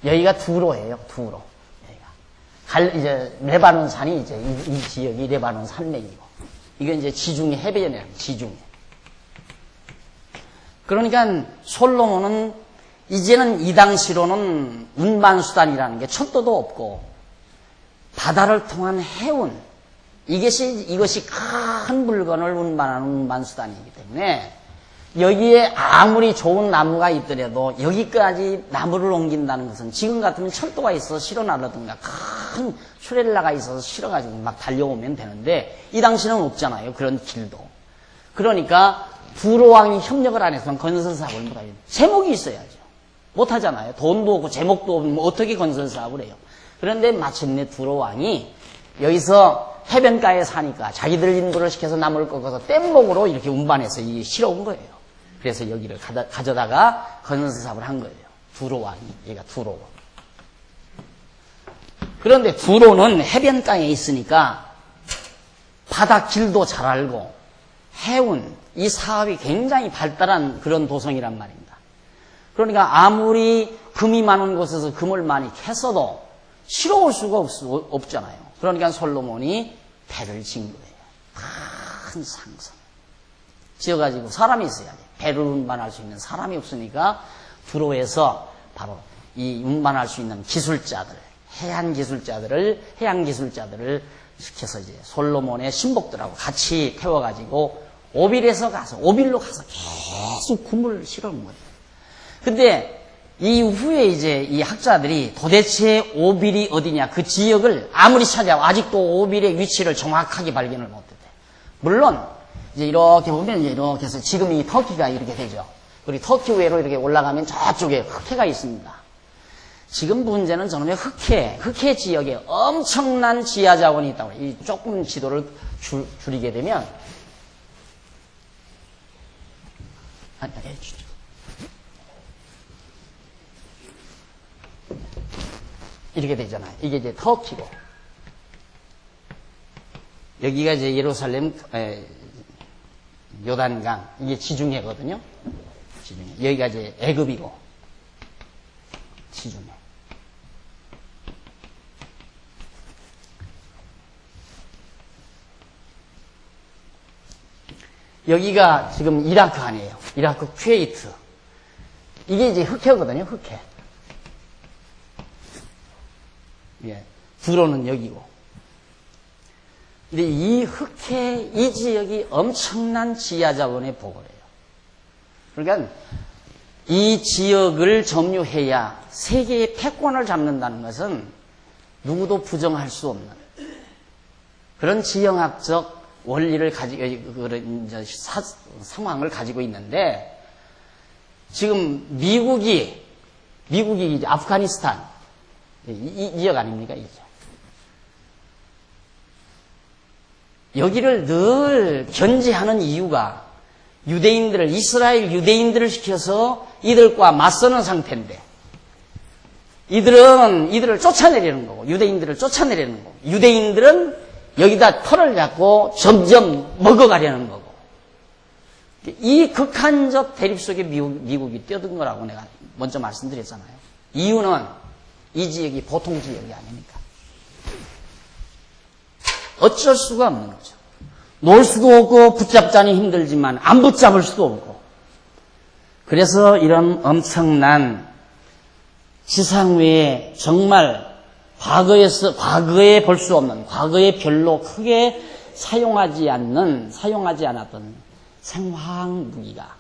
여기가 두로예요, 두로. 여기가. 이제 레바논 산이 이제 이 지역이 레바논 산맥이고, 이건 이제 지중해 해변이에요. 지중해. 그러니까 솔로몬은 이제는 이 당시로는 운반수단이라는 게 철도도 없고 바다를 통한 해운, 이것이 큰 물건을 운반하는 운반수단이기 때문에 여기에 아무리 좋은 나무가 있더라도 여기까지 나무를 옮긴다는 것은 지금 같으면 철도가 있어서 실어나르든가 큰 트레일러가 있어서 실어가지고 막 달려오면 되는데 이 당시는 없잖아요. 그런 길도. 그러니까 두로왕이 협력을 안 했으면 건설사업을 못하죠. 제목이 있어야죠. 못하잖아요. 돈도 없고 제목도 없으면 어떻게 건설사업을 해요. 그런데 마침내 두로왕이 여기서 해변가에 사니까 자기들 인도를 시켜서 나무를 꺾어서 뗏목으로 이렇게 운반해서 이게 실어온 거예요. 그래서 여기를 가져다가 건설사업을 한 거예요. 두로왕이. 얘가 두로. 그런데 두로는 해변가에 있으니까 바다 길도 잘 알고 해운, 이 사업이 굉장히 발달한 그런 도성이란 말입니다. 그러니까 아무리 금이 많은 곳에서 금을 많이 캐서도 실어올 수가 없잖아요. 그러니까 솔로몬이 배를 진 거예요. 큰 상선. 지어가지고 사람이 있어야지. 배를 운반할 수 있는 사람이 없으니까 두로에서 바로 이 운반할 수 있는 기술자들, 해양 기술자들을 시켜서 이제 솔로몬의 신복들하고 같이 태워가지고 오빌로 가서 계속 금을 실어온 거예요. 근데 이후에 이제 이 학자들이 도대체 오빌이 어디냐, 그 지역을 아무리 찾아도 아직도 오빌의 위치를 정확하게 발견을 못했대. 물론 이제 이렇게 보면 이렇게 해서 지금 이 터키가 이렇게 되죠. 그리고 터키 외로 이렇게 올라가면 저쪽에 흑해가 있습니다. 지금 문제는 저놈의 흑해 지역에 엄청난 지하 자원이 있다고. 이 조금 지도를 줄이게 되면 이렇게 되잖아요. 이게 이제 터키고, 여기가 이제 예루살렘 요단강, 이게 지중해거든요. 지중해. 여기가 이제 애굽이고, 지중해. 여기가 지금 이라크 아니에요. 이라크 쿠웨이트. 이게 이제 흑해거든요. 흑해. 예, 두로는 여기고. 근데 이 흑해, 이 지역이 엄청난 지하자원의 보고래요. 그러니까 이 지역을 점유해야 세계의 패권을 잡는다는 것은 누구도 부정할 수 없는 그런 지형학적 원리를 그런 상황을 가지고 있는데, 지금 미국이 이제 아프가니스탄, 이 지역 아닙니까? 이죠. 여기를 늘 견제하는 이유가 이스라엘 유대인들을 시켜서 이들과 맞서는 상태인데, 이들을 쫓아내려는 거고, 유대인들을 쫓아내려는 거고, 유대인들은 여기다 털을 잡고 점점 먹어가려는 거고, 이 극한적 대립 속에 미국이 뛰어든 거라고 내가 먼저 말씀드렸잖아요. 이유는 이 지역이 보통 지역이 아니니까. 어쩔 수가 없는 거죠. 놓을 수도 없고 붙잡자니 힘들지만 안 붙잡을 수도 없고. 그래서 이런 엄청난 지상 위에 정말 과거에 볼 수 없는, 과거에 별로 크게 사용하지 않았던 생화학 무기가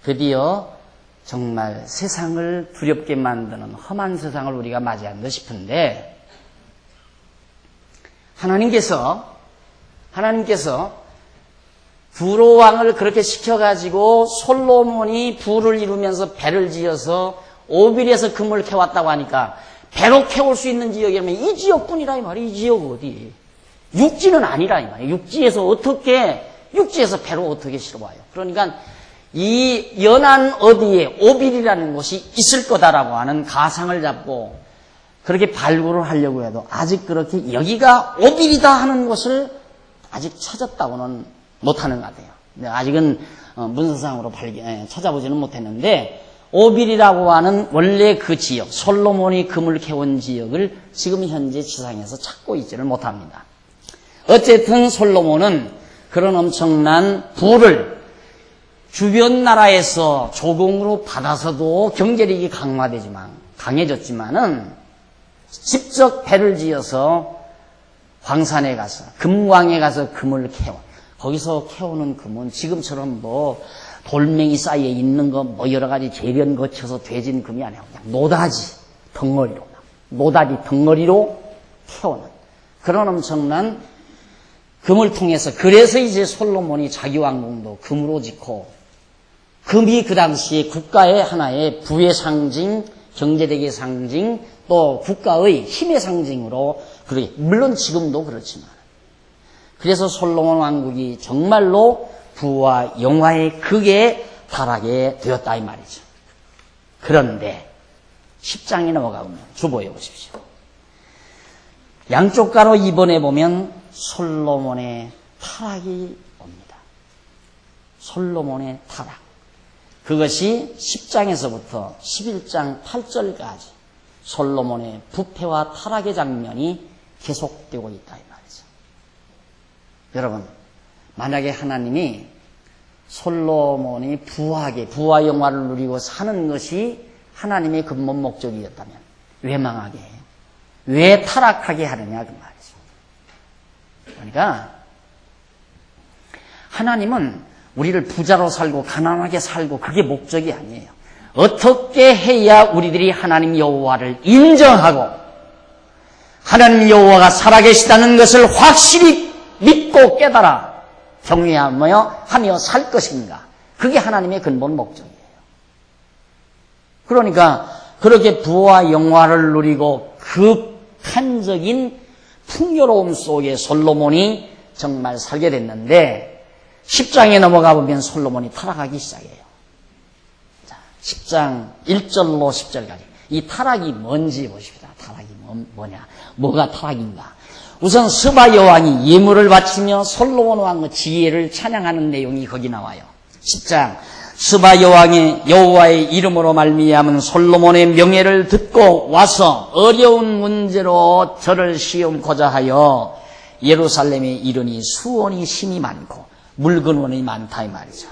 드디어 정말 세상을 두렵게 만드는 험한 세상을 우리가 맞이한다 싶은데, 하나님께서 두로왕을 그렇게 시켜가지고 솔로몬이 부를 이루면서 배를 지어서 오빌에서 금을 캐왔다고 하니까, 배로 캐올 수 있는 지역이라면 이 지역뿐이라 이 말이에요. 이 지역 어디? 육지는 아니라 이 말이에요. 육지에서 배로 어떻게 실어와요? 그러니까 이 연안 어디에 오빌이라는 곳이 있을 거다라고 하는 가상을 잡고 그렇게 발굴을 하려고 해도 아직 그렇게 여기가 오빌이다 하는 곳을 아직 찾았다고는 못하는 것 같아요. 아직은 문서상으로 찾아보지는 못했는데, 오빌이라고 하는 원래 그 지역, 솔로몬이 금을 캐온 지역을 지금 현재 지상에서 찾고 있지를 못합니다. 어쨌든 솔로몬은 그런 엄청난 부를 주변 나라에서 조공으로 받아서도 경제력이 강해졌지만은 직접 배를 지어서 광산에 가서 금광에 가서 금을 캐오. 거기서 캐오는 금은 지금처럼 뭐 돌멩이 쌓여 있는 거 뭐 여러 가지 재련 거쳐서 돼진 금이 아니라 그냥 노다지 덩어리로 캐오는 그런 엄청난 금을 통해서 그래서 이제 솔로몬이 자기 왕궁도 금으로 짓고 금이 그 당시에 국가의 하나의 부의 상징, 경제력의 상징, 또 국가의 힘의 상징으로 그러게 물론 지금도 그렇지만 그래서 솔로몬 왕국이 정말로 부와 영화의 극에 달하게 되었다 이 말이죠. 그런데 10장에 넘어가면 주보해 보십시오. 양쪽 가로 2번에 보면 솔로몬의 타락이 옵니다. 솔로몬의 타락. 그것이 10장에서부터 11장 8절까지 솔로몬의 부패와 타락의 장면이 계속되고 있다 이 말이죠. 여러분, 만약에 하나님이 솔로몬이 부와 영화를 누리고 사는 것이 하나님의 근본 목적이었다면 왜 망하게 해요? 왜 타락하게 하느냐 그 말이죠. 그러니까 하나님은 우리를 부자로 살고 가난하게 살고 그게 목적이 아니에요. 어떻게 해야 우리들이 하나님 여호와를 인정하고 하나님 여호와가 살아계시다는 것을 확실히 믿고 깨달아 경외하며 살 것인가. 그게 하나님의 근본 목적이에요. 그러니까 그렇게 부와 영화를 누리고 극한적인 풍요로움 속에 솔로몬이 정말 살게 됐는데 10장에 넘어가 보면 솔로몬이 타락하기 시작해요. 자, 10장 1절로 10절까지. 이 타락이 뭔지 보십시다. 타락이 뭐냐? 뭐가 타락인가? 우선 스바 여왕이 예물을 바치며 솔로몬 왕의 지혜를 찬양하는 내용이 거기 나와요. 10장 스바 여왕이 여호와의 이름으로 말미암은 솔로몬의 명예를 듣고 와서 어려운 문제로 저를 시험고자 하여 예루살렘에 이르니 수원이 심이 많고 물건원이 많다 이 말이죠.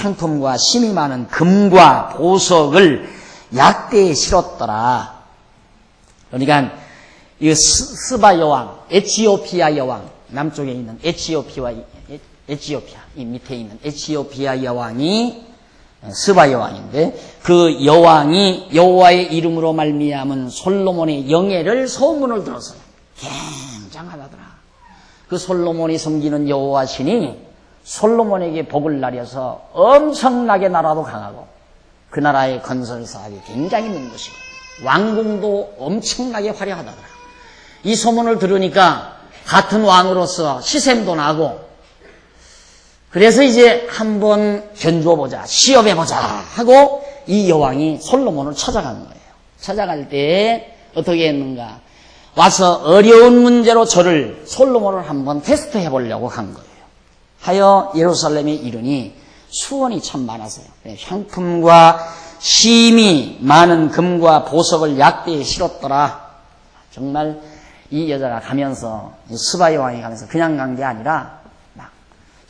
향품과 심이 많은 금과 보석을 약대에 실었더라. 그러니까 이 스바 여왕, 에티오피아 여왕, 남쪽에 있는 에티오피아 이 밑에 있는 에티오피아 여왕이 스바 여왕인데 그 여왕이 여호와의 이름으로 말미암은 솔로몬의 영예를 소문을 들었어요. 굉장하다더라. 그 솔로몬이 섬기는 여호와 신이 솔로몬에게 복을 나려서 엄청나게 나라도 강하고 그 나라의 건설 사업이 굉장히 있는 것이고 왕궁도 엄청나게 화려하다더라. 이 소문을 들으니까 같은 왕으로서 시샘도 나고 그래서 이제 한번 견주어보자, 시험해보자 하고 이 여왕이 솔로몬을 찾아간 거예요. 찾아갈 때 어떻게 했는가? 와서 어려운 문제로 저를 솔로몬을 한번 테스트해 보려고 한 거예요. 하여 예루살렘에 이르니 수원이 참 많았어요. 향품과 심이 많은 금과 보석을 약대에 실었더라. 정말 이 여자가 가면서 스바 여왕이 가면서 그냥 간 게 아니라 막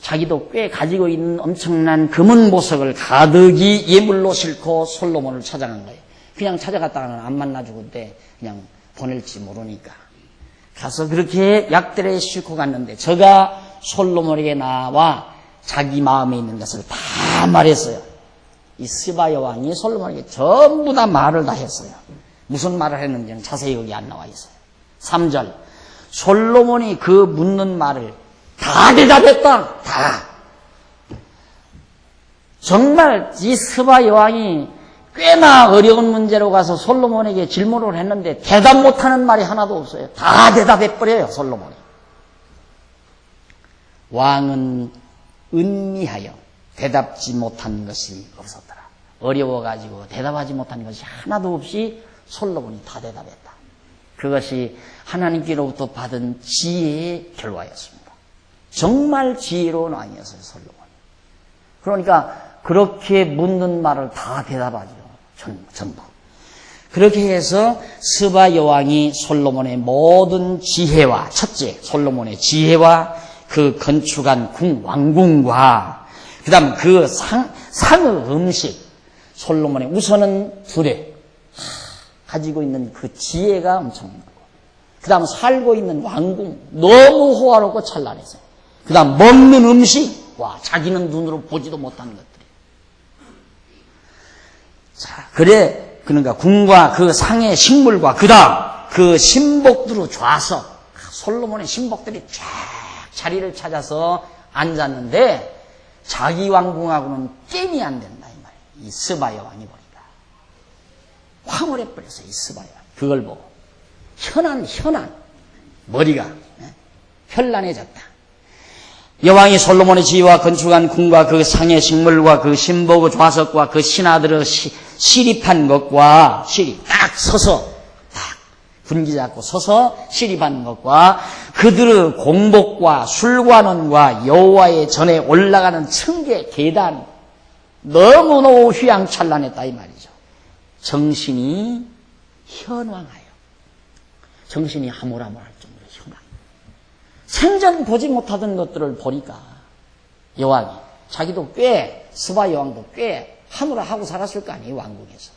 자기도 꽤 가지고 있는 엄청난 금은 보석을 가득히 예물로 싣고 솔로몬을 찾아간 거예요. 그냥 찾아갔다가는 안 만나주고 그냥 보낼지 모르니까 가서 그렇게 약대에 싣고 갔는데 저가 솔로몬에게 나와 자기 마음에 있는 것을 다 말했어요. 이 스바 여왕이 솔로몬에게 전부 다 말을 다 했어요. 무슨 말을 했는지는 자세히 여기 안 나와 있어요. 3절 솔로몬이 그 묻는 말을 다 대답했다. 다. 정말 이 스바 여왕이 꽤나 어려운 문제로 가서 솔로몬에게 질문을 했는데 대답 못하는 말이 하나도 없어요. 다 대답해버려요. 솔로몬이. 왕은 은미하여 대답지 못한 것이 없었더라. 어려워가지고 대답하지 못한 것이 하나도 없이 솔로몬이 다 대답했다. 그것이 하나님께로부터 받은 지혜의 결과였습니다. 정말 지혜로운 왕이었어요. 솔로몬이. 그러니까 그렇게 묻는 말을 다 대답하죠. 전부. 그렇게 해서 스바 여왕이 솔로몬의 모든 지혜와, 첫째 솔로몬의 지혜와 그 건축한 왕궁과 그 다음 그 상의 음식, 솔로몬의 우선은 두레 가지고 있는 그 지혜가 엄청나고, 그 다음 살고 있는 왕궁 너무 호화롭고 찬란해서, 그 다음 먹는 음식, 와, 자기는 눈으로 보지도 못하는 것들이. 자, 그러니까 궁과 그 상의 식물과 그 다음 그 신복들로 좌서, 솔로몬의 신복들이 쫙 자리를 찾아서 앉았는데 자기 왕궁하고는 깸이 안 된다 이 말이에요. 이 스바 여왕이 보니까 황홀해버렸어요. 이 스바 여왕. 그걸 보고 현안 머리가 현란해졌다. 여왕이 솔로몬의 지혜와 건축한 궁과 그 상의 식물과 그 신복의 좌석과 그 신하들의 시립한 것과 딱 서서 딱 분기 잡고 서서 시립한 것과 그들의 공복과 술관원과 여호와의 전에 올라가는 층계 계단 너무너무 휘황찬란했다 이 말이죠. 정신이 현황하여, 정신이 하물하물할 정도로 현황. 생전 보지 못하던 것들을 보니까 여왕이, 자기도 꽤, 스바 여왕도 꽤 하느라 하고 살았을 거 아니에요, 왕궁에서.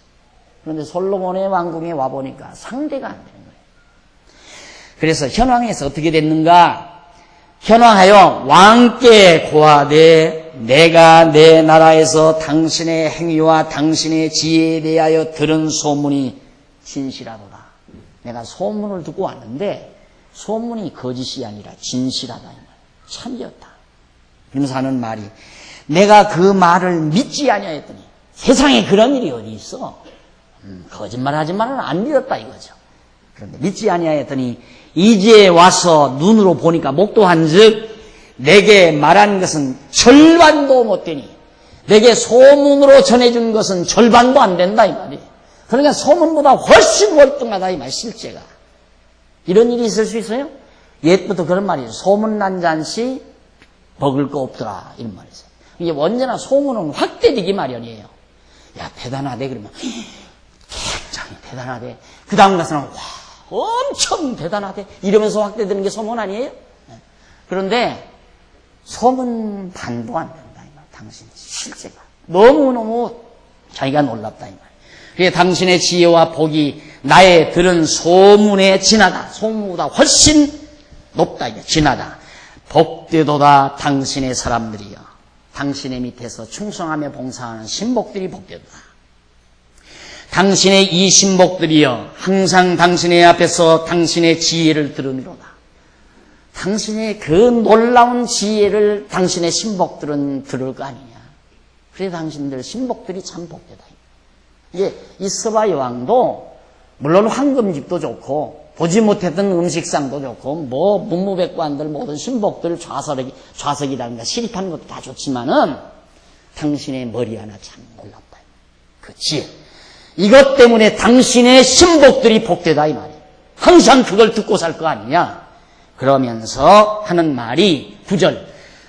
그런데 솔로몬의 왕궁에 와보니까 상대가 안 되는 거예요. 그래서 현황에서 어떻게 됐는가? 현황하여 왕께 고하되 내가 내 나라에서 당신의 행위와 당신의 지혜에 대하여 들은 소문이 진실하도다. 내가 소문을 듣고 왔는데 소문이 거짓이 아니라 진실하다. 참이었다. 그러면서 하는 말이, 내가 그 말을 믿지 아니하였더니, 세상에 그런 일이 어디 있어? 거짓말하지만은 안 믿었다 이거죠. 그런데 믿지 아니하였더니 이제 와서 눈으로 보니까 목도한즉 내게 말한 것은 절반도 못 되니, 내게 소문으로 전해준 것은 절반도 안 된다 이 말이에요. 그러니까 소문보다 훨씬 월등하다 이 말, 실제가. 이런 일이 있을 수 있어요? 옛부터 그런 말이에요. 소문 난 잔시 먹을 거 없더라 이런 말이 있어요. 이게 언제나 소문은 확대되기 마련이에요. 야, 대단하대 그러면 굉장히 대단하대. 그 다음 가서는 와, 엄청 대단하대 이러면서 확대되는 게 소문 아니에요? 그런데 소문 반도 안 된다 이 말. 당신 실제가 너무너무 자기가 놀랍다 이 말. 그게 당신의 지혜와 복이 나의 들은 소문에 진하다. 소문보다 훨씬 높다 이게 진하다. 복되도다 당신의 사람들이여. 당신의 밑에서 충성하며 봉사하는 신복들이 복되도다. 당신의 이 신복들이여 항상 당신의 앞에서 당신의 지혜를 들으미로다. 당신의 그 놀라운 지혜를 당신의 신복들은 들을 거 아니냐. 그래 당신들 신복들이 참 복되다. 이게 이 스바 여왕도 물론 황금집도 좋고 보지 못했던 음식상도 좋고 뭐 문무백관들 모든 신복들 좌석이라든가 시립하는 것도 다 좋지만은 당신의 머리 하나 참 놀랍다. 그 지혜. 이것 때문에 당신의 신복들이 복되다 이 말이에요. 항상 그걸 듣고 살 거 아니냐. 그러면서 하는 말이 9절.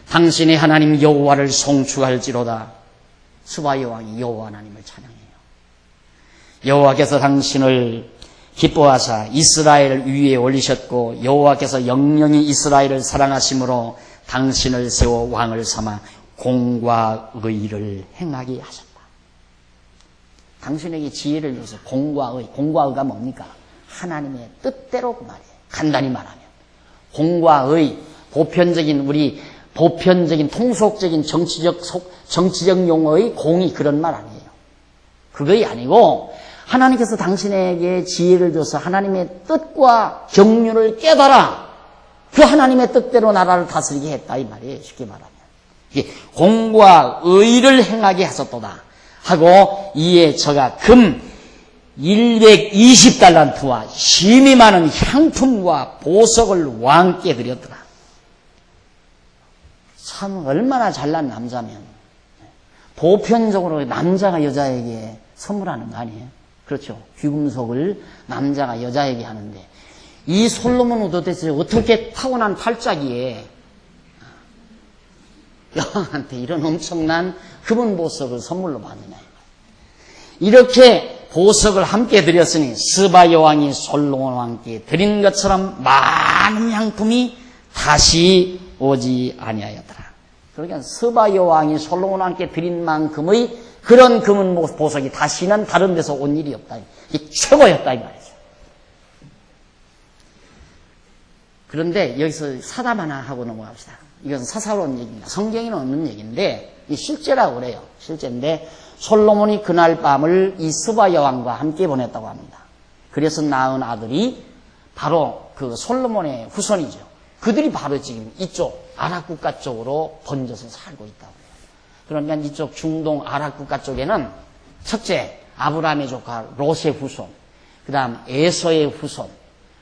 당신의 하나님 여호와를 송축할지로다. 스바 여왕이 여호와 하나님을 찬양해요. 여호와께서 당신을 기뻐하사 이스라엘 위에 올리셨고 여호와께서 영영이 이스라엘을 사랑하심으로 당신을 세워 왕을 삼아 공과 의를 행하게 하셨다. 당신에게 지혜를 줘서 공과 의가 뭡니까? 하나님의 뜻대로 그 말이에요. 간단히 말하면 공과 의, 보편적인 통속적인 정치적 용어의 공이 그런 말 아니에요. 그것이 아니고 하나님께서 당신에게 지혜를 줘서 하나님의 뜻과 경륜을 깨달아 그 하나님의 뜻대로 나라를 다스리게 했다 이 말이에요. 쉽게 말하면 이게 공과 의를 행하게 하셨도다 하고, 이에 저가 금 120달란트와 심히 많은 향품과 보석을 왕께 드렸더라. 참 얼마나 잘난 남자면 보편적으로 남자가 여자에게 선물하는 거 아니에요? 그렇죠. 귀금속을 남자가 여자에게 하는데 이 솔로몬은 도대체 어떻게 타고난 팔자기에 여왕한테 이런 엄청난 금은 보석을 선물로 받느냐. 이렇게 보석을 함께 드렸으니 스바 여왕이 솔로몬 왕께 드린 것처럼 많은 향품이 다시 오지 아니하였더라. 그러니까 스바 여왕이 솔로몬 왕께 드린 만큼의 그런 금은 보석이 다시는 다른 데서 온 일이 없다. 이 최고였다 이 말이죠. 그런데 여기서 사담 하나 하고 넘어갑시다. 이것은 사사로운 얘기입니다. 성경에는 없는 얘기인데 이 실제라고 그래요. 실제인데 솔로몬이 그날 밤을 이 스바 여왕과 함께 보냈다고 합니다. 그래서 낳은 아들이 바로 그 솔로몬의 후손이죠. 그들이 바로 지금 이쪽 아랍 국가 쪽으로 번져서 살고 있다고 해요. 그러니까 이쪽 중동 아랍 국가 쪽에는 첫째 아브라함의 조카 롯의 후손, 그 다음 에서의 후손,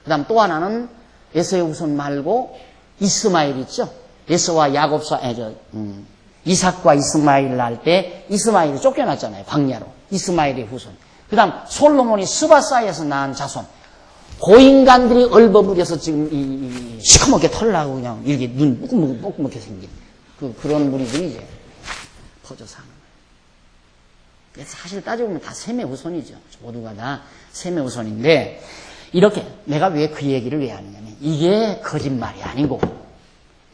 그 다음 또 하나는 에서의 후손 말고 이스마엘 있죠. 에서와 야곱 이삭과 이스마엘을 날 때 이스마엘이 쫓겨났잖아요. 광야로. 이스마엘의 후손. 그 다음 솔로몬이 스바사에서 낳은 자손. 고인간들이 얼버무려서 지금 시커멓게 털나고 그냥 이렇게 눈 뽀끔뽀끔하게 생긴 그런 무리들이 이제 퍼져서 하는 거예요. 사실 따지고 보면 다 셈의 후손이죠. 모두가 다 셈의 후손인데 이렇게 내가 왜 그 얘기를 왜 하느냐면 이게 거짓말이 아니고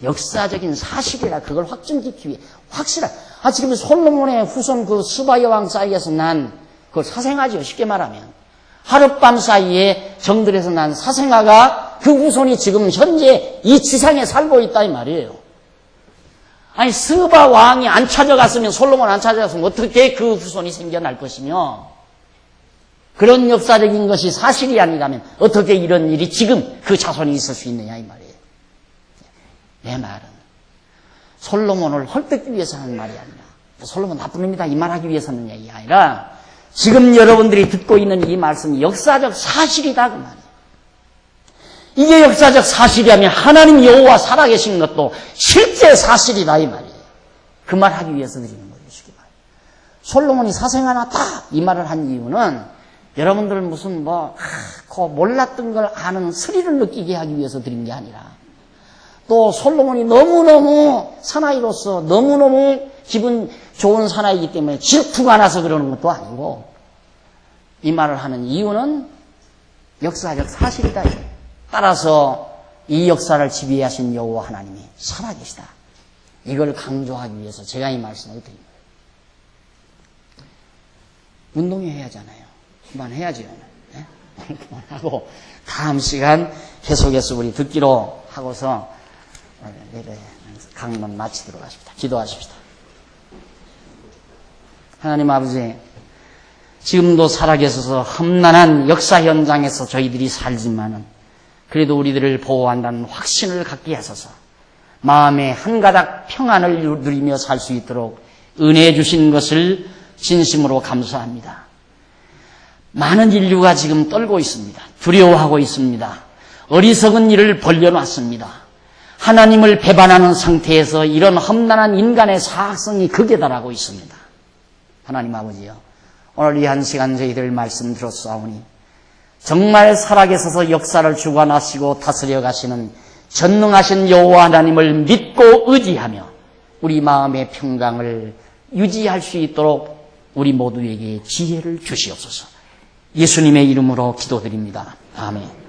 역사적인 사실이라 그걸 확증짓기 위해 확실한 지금 솔로몬의 후손 그 스바 여왕 사이에서 난 그걸 사생아죠. 쉽게 말하면 하룻밤 사이에 정들에서 난 사생아가 그 후손이 지금 현재 이 지상에 살고 있다 이 말이에요. 아니 스바 왕이 안 찾아갔으면 솔로몬 안 찾아갔으면 어떻게 그 후손이 생겨날 것이며 그런 역사적인 것이 사실이 아니라면 어떻게 이런 일이 지금 그 자손이 있을 수 있느냐 이 말이에요. 내 말은 솔로몬을 헐뜯기 위해서 하는 말이 아니라 솔로몬 나쁜 놈이다 이 말하기 위해서 하는 얘기가 아니라 지금 여러분들이 듣고 있는 이 말씀이 역사적 사실이다 그 말이에요. 이게 역사적 사실이라면 하나님 여호와 살아계신 것도 실제 사실이다 이 말이에요. 그 말 하기 위해서 드리는 거예요. 쉽게 말해요. 솔로몬이 사생아 낳다 이 말을 한 이유는 여러분들 무슨 몰랐던 걸 아는 스릴을 느끼게 하기 위해서 드린 게 아니라 또 솔로몬이 너무너무 사나이로서 너무너무 기분 좋은 사나이이기 때문에 질투가 나서 그러는 것도 아니고 이 말을 하는 이유는 역사적 사실이다. 따라서 이 역사를 지배하신 여호와 하나님이 살아계시다. 이걸 강조하기 위해서 제가 이 말씀을 드립니다. 운동해야 하잖아요. 그만해야죠. 네? 그만하고 다음 시간 계속해서 우리 듣기로 하고서 강론 마치도록 하십니다. 기도하십시다. 하나님 아버지, 지금도 살아계셔서 험난한 역사 현장에서 저희들이 살지만은 그래도 우리들을 보호한다는 확신을 갖게 하소서. 마음에 한 가닥 평안을 누리며 살 수 있도록 은혜 주신 것을 진심으로 감사합니다. 많은 인류가 지금 떨고 있습니다. 두려워하고 있습니다. 어리석은 일을 벌려놨습니다. 하나님을 배반하는 상태에서 이런 험난한 인간의 사악성이 극에 달하고 있습니다. 하나님 아버지요, 오늘 이 한 시간 저희들 말씀 들었사오니 정말 살아계셔서 역사를 주관하시고 다스려 가시는 전능하신 여호와 하나님을 믿고 의지하며 우리 마음의 평강을 유지할 수 있도록 우리 모두에게 지혜를 주시옵소서. 예수님의 이름으로 기도드립니다. 아멘.